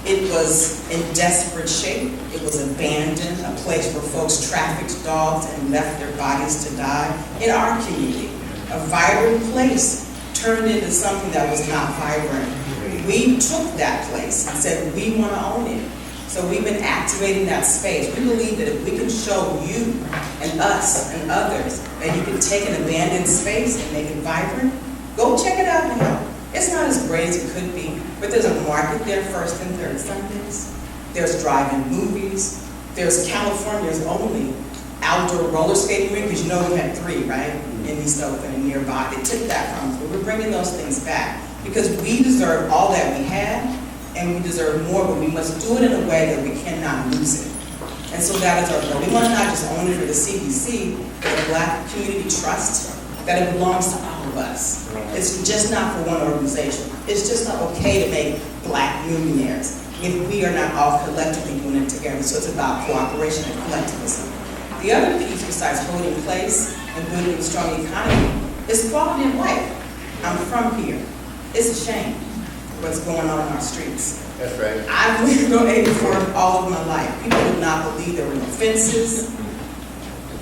It was in desperate shape. It was abandoned, a place where folks trafficked dogs and left their bodies to die. In our community, a vibrant place turned into something that was not vibrant. We took that place and said we want to own it. So we've been activating that space. We believe that if we can show you and us and others that you can take an abandoned space and make it vibrant, go check it out now. It's not as great as it could be, but there's a market there first and third Sundays. There's drive-in movies. There's California's only outdoor roller skating rink, because you know we had 3, right, in East Oakland and nearby. They took that from us, but we're bringing those things back because we deserve all that we had, and we deserve more, but we must do it in a way that we cannot lose it. And so that is our goal. We want to not just own it for the CBC, but the Black Community Trust, that it belongs to all of us. It's just not for one organization. It's just not okay to make Black millionaires if we are not all collectively doing it together. So it's about cooperation and collectivism. The other piece, besides holding place and building a strong economy, is quality of life. I'm from here. It's a shame what's going on in our streets. That's right. I've lived on 84 all of my life. People would not believe there were no fences,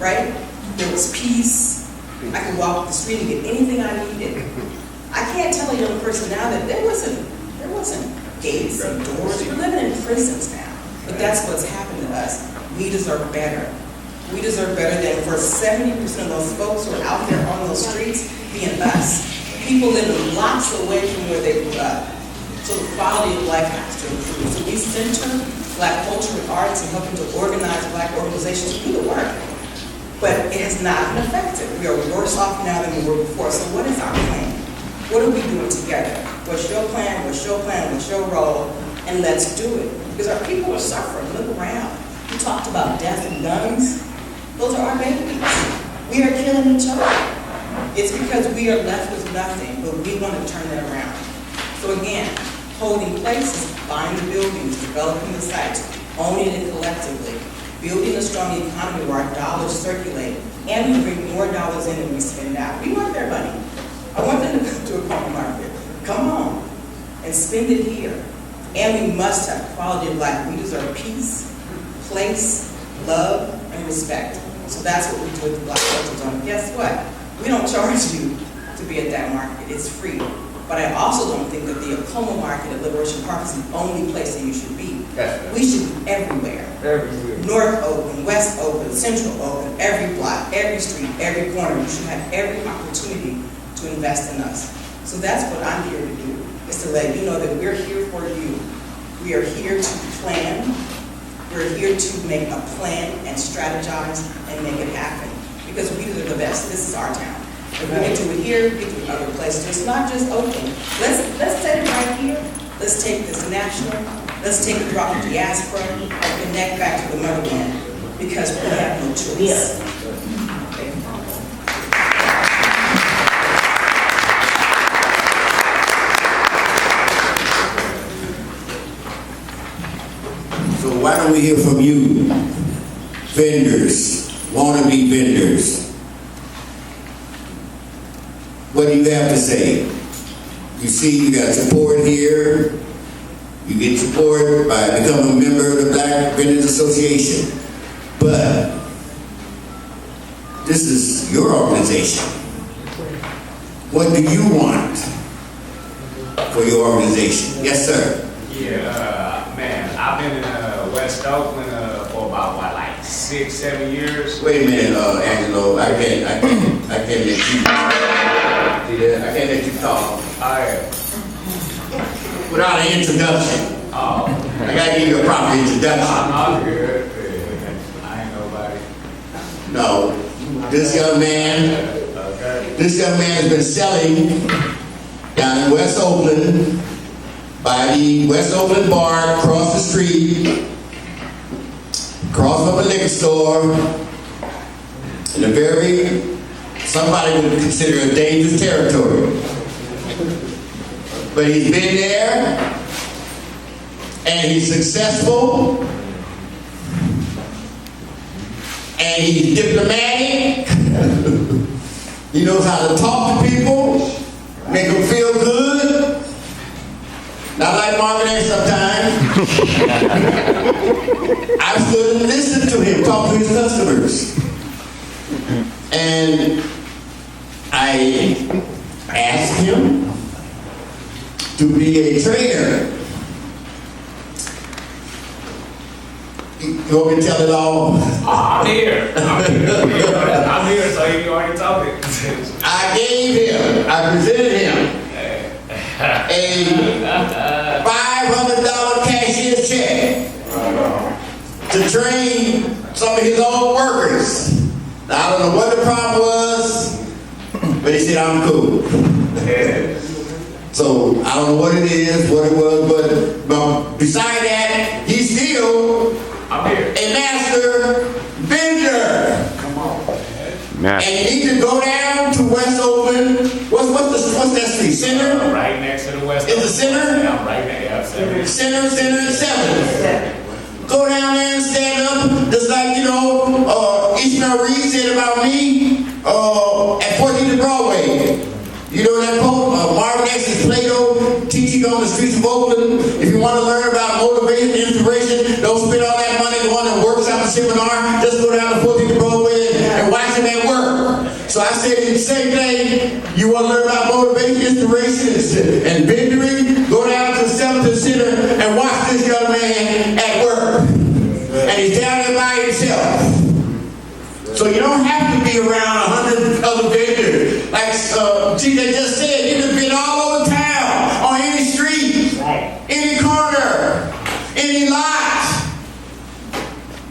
right? There was peace. I could walk up the street and get anything I needed. I can't tell a young person now that there wasn't gates and doors. We're living in prisons now. But that's what's happened to us. We deserve better. We deserve better than for 70% of those folks who are out there on those streets being us. People living blocks away from where they grew up. So the quality of life has to improve. So we center Black culture and arts and helping to organize Black organizations to do the work. But it has not been effective. We are worse off now than we were before. So what is our plan? What are we doing together? What's your plan? What's your plan? What's your role? And let's do it. Because our people are suffering. Look around. You talked about death and guns. Those are our babies. We are killing each other. It's because we are left with nothing, but we want to turn that around. So So again, holding places, buying the buildings, developing the sites, owning it collectively, building a strong economy where our dollars circulate, and we bring more dollars in than we spend out. We want their money. I want them to come to a common market. Come on and spend it here. And we must have quality of life. We deserve peace, place, love, and respect. So that's what we do with the Black Culture Zone. Guess what? We don't charge you to be at that market. It's free. But I also don't think that the Acoma market at Liberation Park is the only place that you should be. We should be everywhere. North Oakland, West Oakland, Central Oakland, every block, every street, every corner. You should have every opportunity to invest in us. So that's what I'm here to do, is to let you know that we're here for you. We are here to plan. We're here to make a plan and strategize and make it happen. Because we are the best. This is our town. If we can do it here, we can do it other places. It's not just Oakland. Let's set it right here. Let's take this national. Let's take it throughout the diaspora and connect back to the motherland, because we have no choice. So why don't we hear from you, vendors, wannabe vendors? What do you have to say? You see, you got support here. You get support by becoming a member of the Black Vendors Association. But this is your organization. What do you want for your organization? Yes, sir. Yeah, man, I've been in West Oakland for about, what, like 6-7 years? Wait a minute, Angelo. I can't let you. I can't let you talk. Without an introduction. Oh. I gotta give you a proper introduction. I'm good. I ain't nobody. No. This young man has been selling down in West Oakland by the West Oakland bar across the street, across from a liquor store, in a very, somebody would consider a dangerous territory. But he's been there, and he's successful, and he's diplomatic. He knows how to talk to people, make them feel good. Not like Marvin X sometimes. I stood and listened to him talk to his customers. And I asked him to be a trainer. You want me to tell it all? I'm here, so you already talking. I presented him a $500 cashier's check to train some of his own workers. Now, I don't know what the problem was, but he said, I'm cool. So, I don't know what it is, what it was, but beside that, he's still a master vendor. Come on. And you need to go down to West Oakland. What's that street? Center? Right next to the West. Is the center? Yeah, I'm right there. Center and 7th. Go down there and stand up, just like, Ishmael Reed said about me at 14th and Broadway. You know that quote? Marvin X is Plato teaching on the streets of Oakland. If you want to learn about motivation and inspiration, don't spend all that money going to workshop and seminar. Just go down to 14th and Broadway and watch him at work. So I said the same thing. You want to learn about motivation, inspiration, and vendoring? Go down to 7th Center and watch this young man at work. And he's down there by himself. So you don't have to be around 100 other vendors. Like TJ just said, you can be all over town, on any street, any corner, any lot.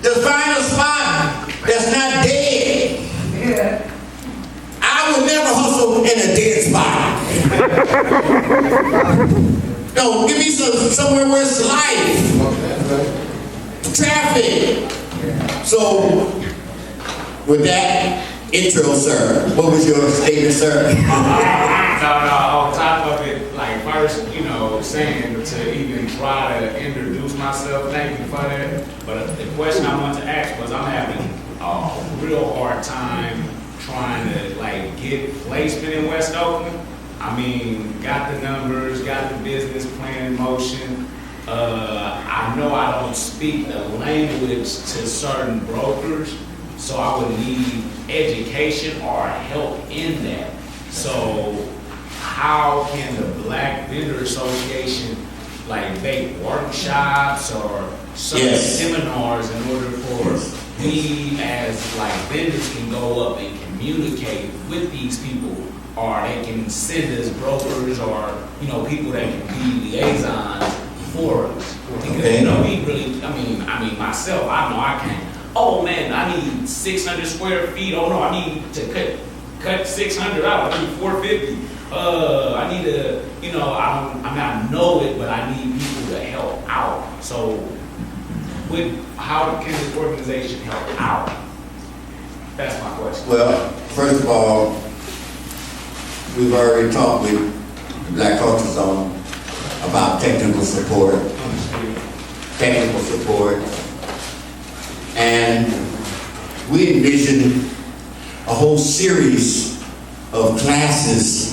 Just find a spot that's not dead. Yeah. I would never hustle in a dead spot. No, give me somewhere where it's life, traffic. So, with that intro, sir, what was your statement, sir? No, on top of it, like first, was saying to even try to introduce myself. Thank you for that. But the question I wanted to ask was, I'm having a real hard time trying to like get placement in West Oakland. I mean, got the numbers, got the business plan in motion. I know I don't speak the language to certain brokers, so I would need education or help in that. So how can the Black Vendor Association like make workshops or some seminars in order for we as like vendors can go up and communicate with these people, or they can send us brokers or, you know, people that can be liaisons for us. Because, you know, we really, I mean, myself, I know I can't. Oh man, I need 600 square feet. Oh no, I need to cut 600 out. I need 450. I need to, you know, I know it, but I need people to help out. So, how can this organization help out? That's my question. Well, first of all, we've already talked with the Black Culture Zone about technical support, and we envision a whole series of classes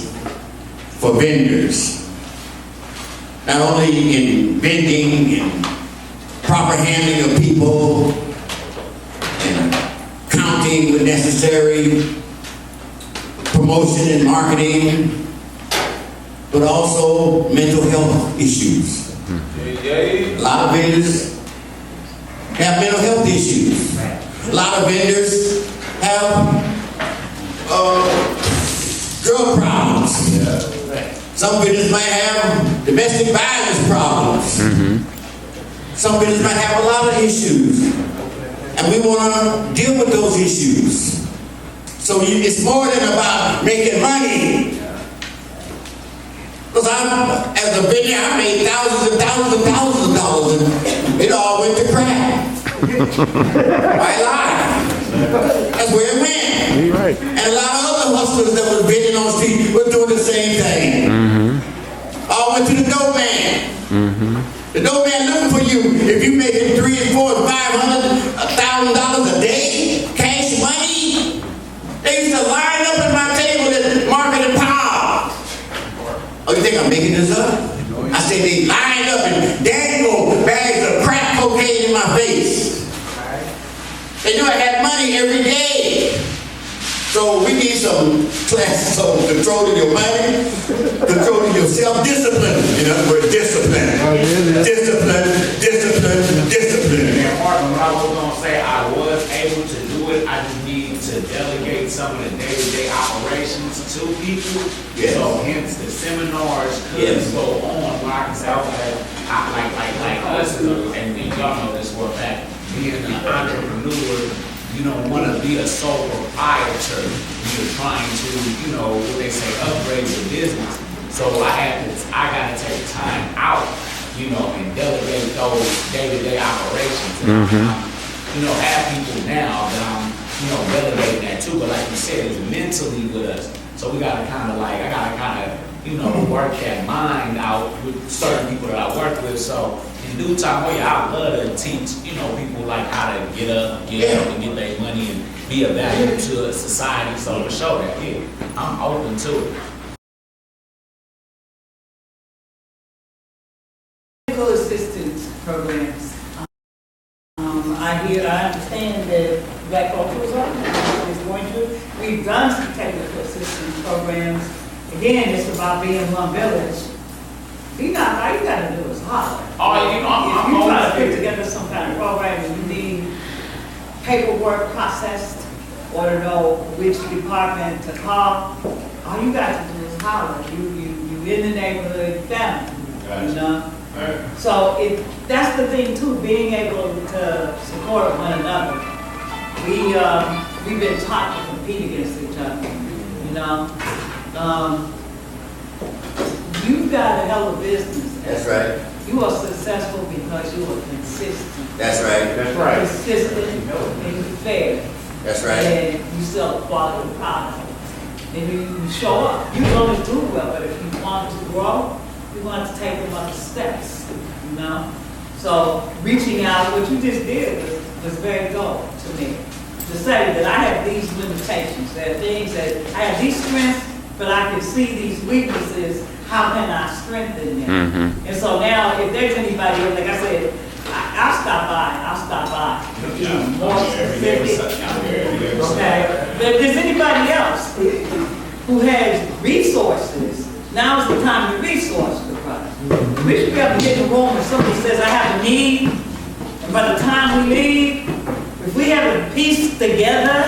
for vendors, not only in vending and proper handling of people and counting when necessary, promotion and marketing, but also mental health issues. A lot of vendors have mental health issues. A lot of vendors have drug problems. Some vendors might have domestic violence problems. Some vendors might have a lot of issues. And we want to deal with those issues. So it's more than about making money. Because as a vendor, I made thousands and thousands and thousands of dollars, and it all went to crack. White lie. That's where it went. Right. And a lot of other hustlers that was vending on the street were doing the same thing. All went to the dope man. The dope man looking for you. If you making $300, $400, $500, $1,000 a day, cash money, they used to line up at my table at Marvin X. Oh, you think I'm making this up? I said they lined up and dangled bags of crack cocaine in my face. They knew I had money every day. So we need some classes on controlling your money, controlling your self-discipline. In other words, discipline. Discipline. And Martin, what I was going to say, I was able to do it. I just need to delegate some of the day-to-day operations to people. So hence the seminars could go on where I can say, okay, like us, and y'all know this for a fact, being an entrepreneur, you don't want to be a sole proprietor. You're trying to, you know, what they say, upgrade your business. So I got to take time out, you know, and delegate those day-to-day operations. And you know, have people now that I'm, you know, delegating that too. But like you said, it's mentally with us. So we got to kind of like, I got to kind of, you know, work that mind out with certain people that I work with. So in due time, I love to teach, you know, people like how to get up and get their money and be of value to society. So to show that, I'm open to it. Medical assistance programs. I understand that Black Culture Zone is going to. We've done some technical assistance programs. Again, it's about being one village. All you got to do is holler. Oh, you know, if you try to put together some kind of program and you need paperwork processed or to know which department to call, all you got to do is holler. You in the neighborhood family, you know? Right. So that's the thing too, being able to support one another. We've been taught to compete against each other, you know. You've got a hell of a business. That's right. You are successful because you are consistent. That's right. That's right. Consistent and fair. That's right. And you sell a quality product. And you show up. You're going to do well, but if you want to grow, you want to take them up So reaching out, what you just did was very good to me. To say that I have these limitations, there are things that I have these strengths, but I can see these weaknesses. How can I strengthen them? Mm-hmm. And so now, if there's anybody, like I said, I'll stop by. More specific. Okay. But if there's anybody else who has resources, now's the time to resource the product. We should be able to get in the room and somebody says, I have a need, and by the time we leave, if we haven't pieced together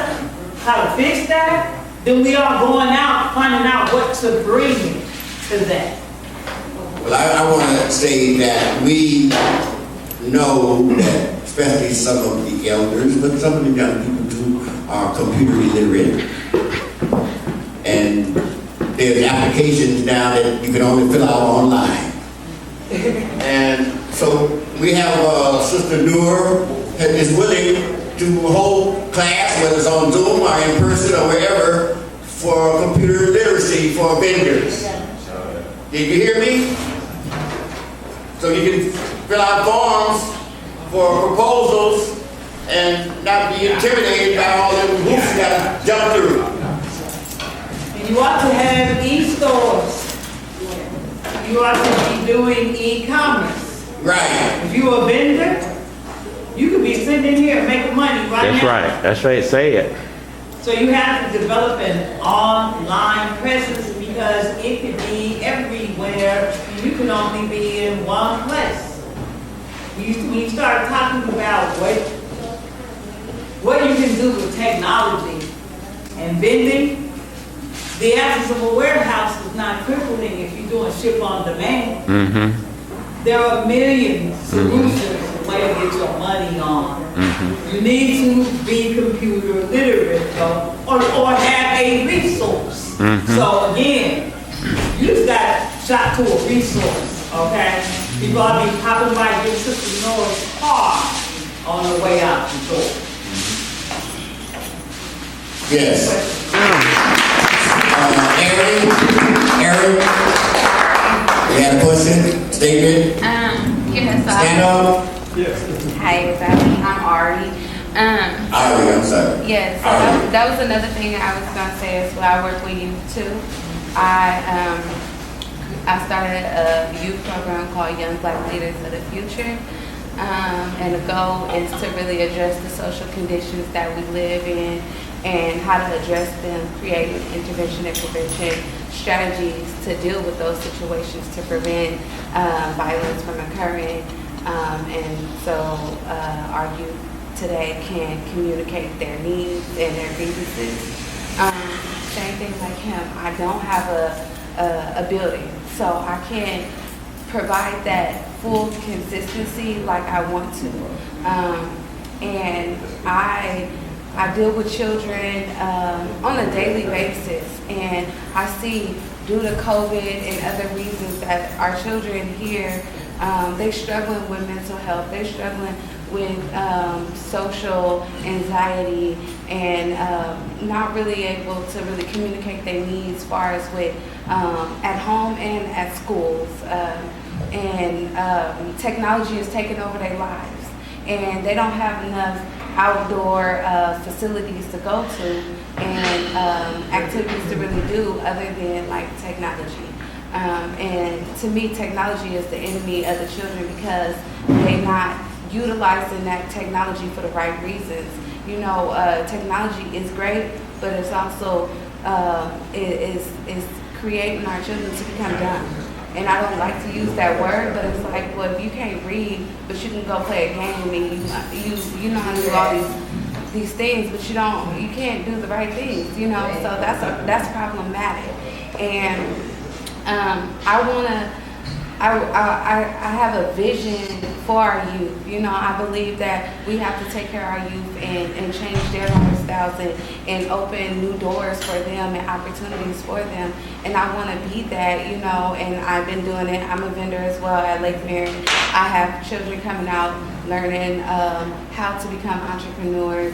how to fix that, then we are going out, finding out what to bring to that. Well, I want to say that we know that, especially some of the elders, but some of the young people too, are computer illiterate. And there's applications now that you can only fill out online. And so we have Sister Noor that is willing to hold class, whether it's on Zoom or in person or wherever, for computer literacy for vendors. Did you hear me? So you can fill out forms for proposals and not be intimidated by all them hoops you gotta jump through. And you ought to have e-stores. You ought to be doing e-commerce. Right. If you're a vendor, you could be sitting in here making money right now. That's right, say it. So you have to develop an online presence because it could be everywhere. You can only be in one place. When you start talking about what you can do with technology and vending, the absence of a warehouse is not crippling if you're doing ship on demand. Mm-hmm. There are millions of solutions of way to get your money on. Mm-hmm. You need to be computer literate though, or have a resource. Mm-hmm. So again, you just got shot to a resource, okay? People ought to be popping by your Sister Nora's car on the way out the door. Yes. Aaron, you had a question, statement? Yes. Stand up. Yes. Hi, everybody. I'm Ari. I'm sorry. Yes. That was another thing I was going to say as well. I work with youth too. I started a youth program called Young Black Leaders of the Future. And the goal is to really address the social conditions that we live in and how to address them, creating intervention and prevention strategies to deal with those situations to prevent violence from occurring. And so our youth today can communicate their needs and their grievances. Same thing like him. I don't have a building, so I can't provide that full consistency like I want to. And I deal with children on a daily basis, and I see due to COVID and other reasons that our children here, they're struggling with mental health, they're struggling with social anxiety and not really able to really communicate their needs as far as with at home and at schools. And technology is taking over their lives, and they don't have enough outdoor facilities to go to and activities to really do other than like technology. And to me, technology is the enemy of the children because they're not utilizing that technology for the right reasons. You know, technology is great, but it's also is creating our children to become dumb. And I don't like to use that word, but it's like, well, if you can't read, but you can go play a game and you know how to do all these things, but you can't do the right things, you know. So that's problematic. And I have a vision for our youth. You know, I believe that we have to take care of our youth and change their lifestyles and open new doors for them and opportunities for them. And I want to be that, you know, and I've been doing it. I'm a vendor as well at Lake Marion. I have children coming out learning how to become entrepreneurs.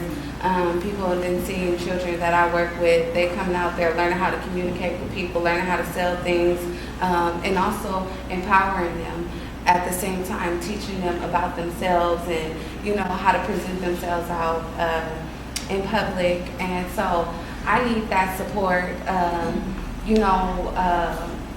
People have been seeing children that I work with, they coming out there learning how to communicate with people, learning how to sell things, and also empowering them. at the same time teaching them about themselves and, you know, how to present themselves out in public. And so I need that support, you know,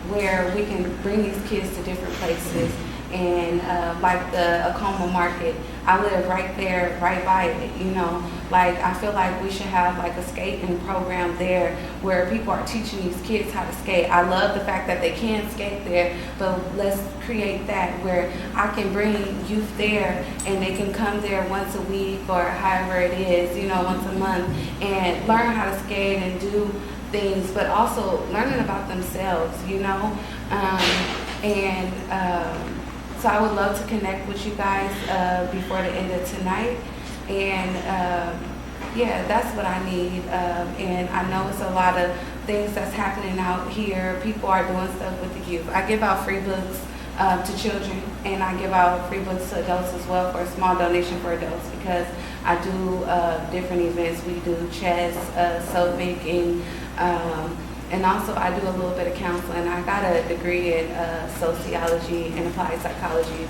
where we can bring these kids to different places. And like the Acoma Market, I live right there, right by it, you know. Like, I feel like we should have like a skating program there where people are teaching these kids how to skate. I love the fact that they can skate there, but let's create that where I can bring youth there and they can come there once a week or however it is, you know, once a month, and learn how to skate and do things, but also learning about themselves, you know. So I would love to connect with you guys before the end of tonight. And yeah, that's what I need. And I know it's a lot of things that's happening out here. People are doing stuff with the youth. I give out free books to children, and I give out free books to adults as well for a small donation for adults, because I do different events. We do chess, soap making, and also I do a little bit of counseling. I got a degree in sociology and applied psychology.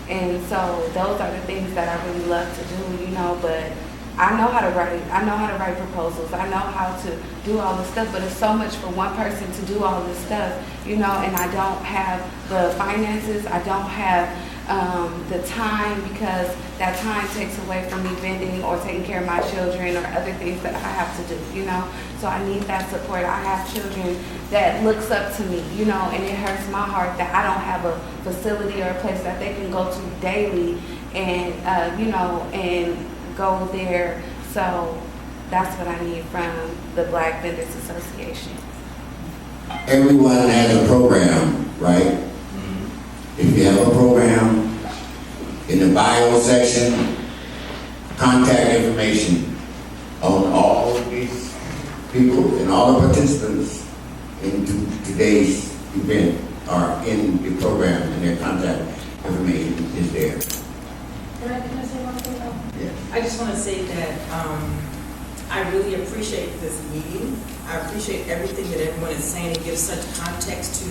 And so those are the things that I really love to do, you know, but I know how to write. I know how to write proposals. I know how to do all this stuff, but it's so much for one person to do all this stuff, you know, and I don't have the finances. I don't have the time, because that time takes away from me vending or taking care of my children or other things that I have to do, you know. So I need that support. I have children that looks up to me, you know, and it hurts my heart that I don't have a facility or a place that they can go to daily and, you know, and go there. So that's what I need from the Black Vendors Association. Everyone has a program, right? If you have a program, in the bio section, contact information on all of these people and all the participants in today's event are in the program, and their contact information is there. Can I say one thing? Yeah. I just want to say that I really appreciate this meeting. I appreciate everything that everyone is saying. It gives such context to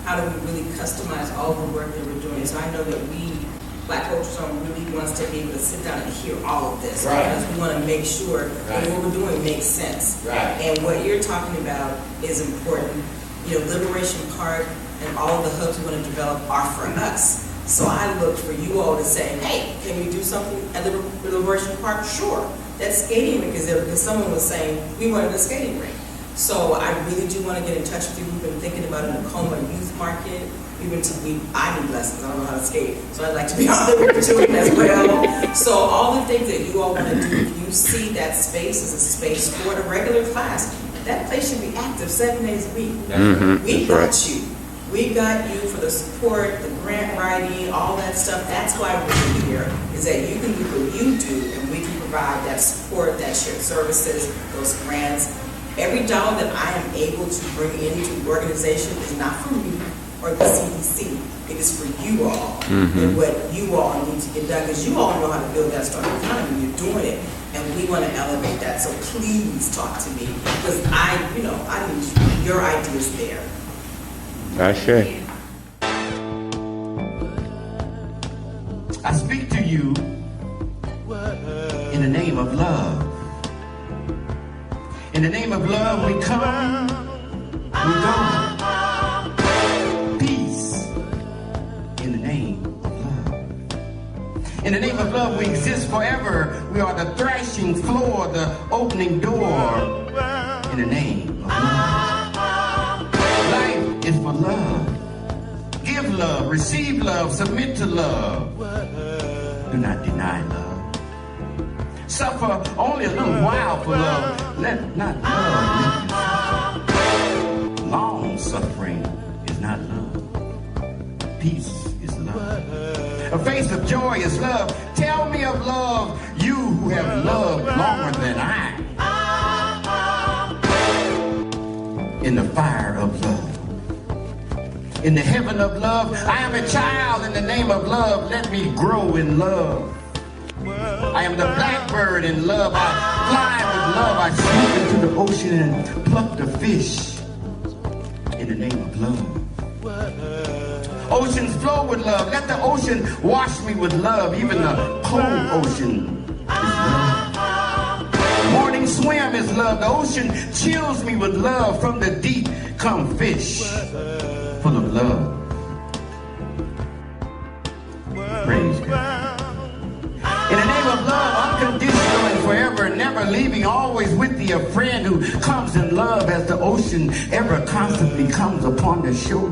how do we really customize all the work that we're doing. So I know that we, Black Culture Zone, really wants to be able to sit down and hear all of this. Right. Because we want to make sure that what we're doing makes sense. Right. And what you're talking about is important. You know, Liberation Park and all of the hubs we want to develop are for us. So I look for you all to say, hey, can we do something at Liberation Park? Sure. That skating rink is there because someone was saying we wanted a skating rink. So I really do want to get in touch with you. We've been thinking about an Acoma youth market. I need lessons. I don't know how to skate. So I'd like to be on the river doing as well. So all the things that you all want to do, if you see that space as a space for a regular class, that place should be active 7 days a week. We got you. We got you for the support, the grant writing, all that stuff. That's why we're here, is that you can do what you do, and we can provide that support, that shared services, those grants. Every dollar that I am able to bring into the organization is not for me or the CDC. It is for you all and what you all need to get done, because you all know how to build that startup economy. You're doing it, and we want to elevate that. So please talk to me, because I need your ideas there. Ashe. I speak to you in the name of love. In the name of love, we come, we go. Peace. In the name of love. In the name of love, we exist forever. We are the thrashing floor, the opening door. In the name of love. Life is for love. Give love, receive love, submit to love. Do not deny love. Suffer only a little while for love. Let not love make you suffer. Long suffering is not love. Peace is love. A face of joy is love. Tell me of love, you who have loved longer than I. In the fire of love. In the heaven of love, I am a child. In the name of love, let me grow in love. I am the blackbird in love. I fly with love. I swoop into the ocean and pluck the fish. In the name of love. oceans flow with love. Let the ocean wash me with love. Even the cold ocean is love. Morning swim is love. The ocean chills me with love. From the deep come fish full of love. Praise God. In the name of love, unconditional and forever, never leaving, always with thee, a friend who comes in love as the ocean ever constantly comes upon the shore.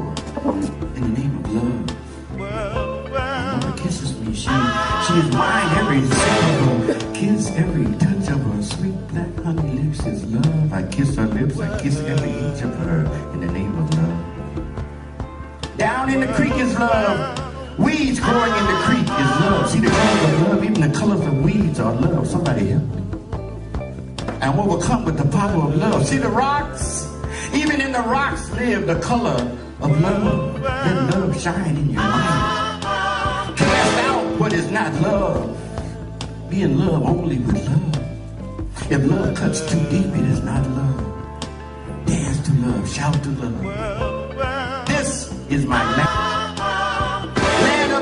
In the name of love. My mother kisses me. She is mine. Every sip of her kiss, every touch of her sweet black honey lips is love. I kiss her lips. I kiss every inch of her in the name of love. Down in the creek is love. Weeds growing in the creek is love. See the colors of love, even the colors of weeds are love. Somebody help me. And overcome with the power of love. See the rocks? Even in the rocks live the color of love. Let love shine in your mind. Cast out what is not love. Be in love only with love. If love cuts too deep, it is not love. Dance to love, shout to love. This is my land.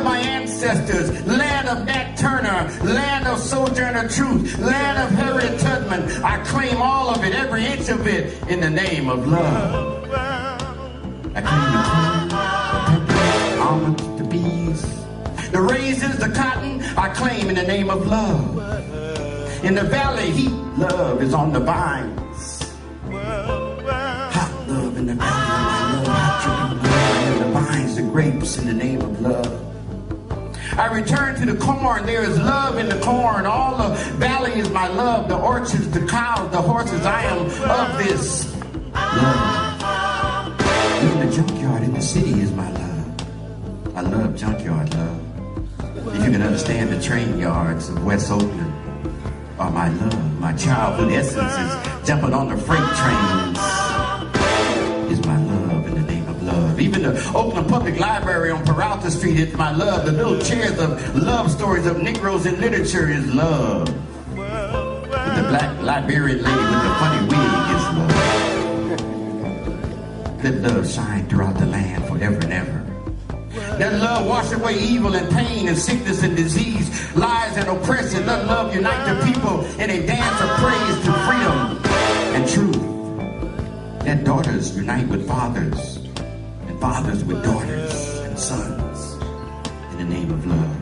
My ancestors, land of Nat Turner, land of Sojourner Truth, land of Harriet Tubman. I claim all of it, every inch of it, in the name of love. I claim the corn, the almonds, the bees, the raisins, the cotton. I claim in the name of love. In the valley, heat love is on the vines. Hot love in the valley, I love hot dripping love in the vines, the grapes, in the name of love. I return to the corn. There is love in the corn. All the valley is my love. The orchards, the cows, the horses. I am of this love. Even the junkyard in the city is my love. I love junkyard love. If you can understand the train yards of West Oakland are my love. My childhood essence is jumping on the freight trains is my love in the name of love. Even the Oakland Public Library on Peralta Street is my love. The little chairs of love stories of Negroes in literature is love. But the black librarian lady with the funny wig is love. Let love shine throughout the land forever and ever. Let love wash away evil and pain and sickness and disease, lies and oppression. Let love unite the people in a dance of praise to freedom and truth. Let daughters unite with fathers, and fathers with daughters and sons, in the name of love.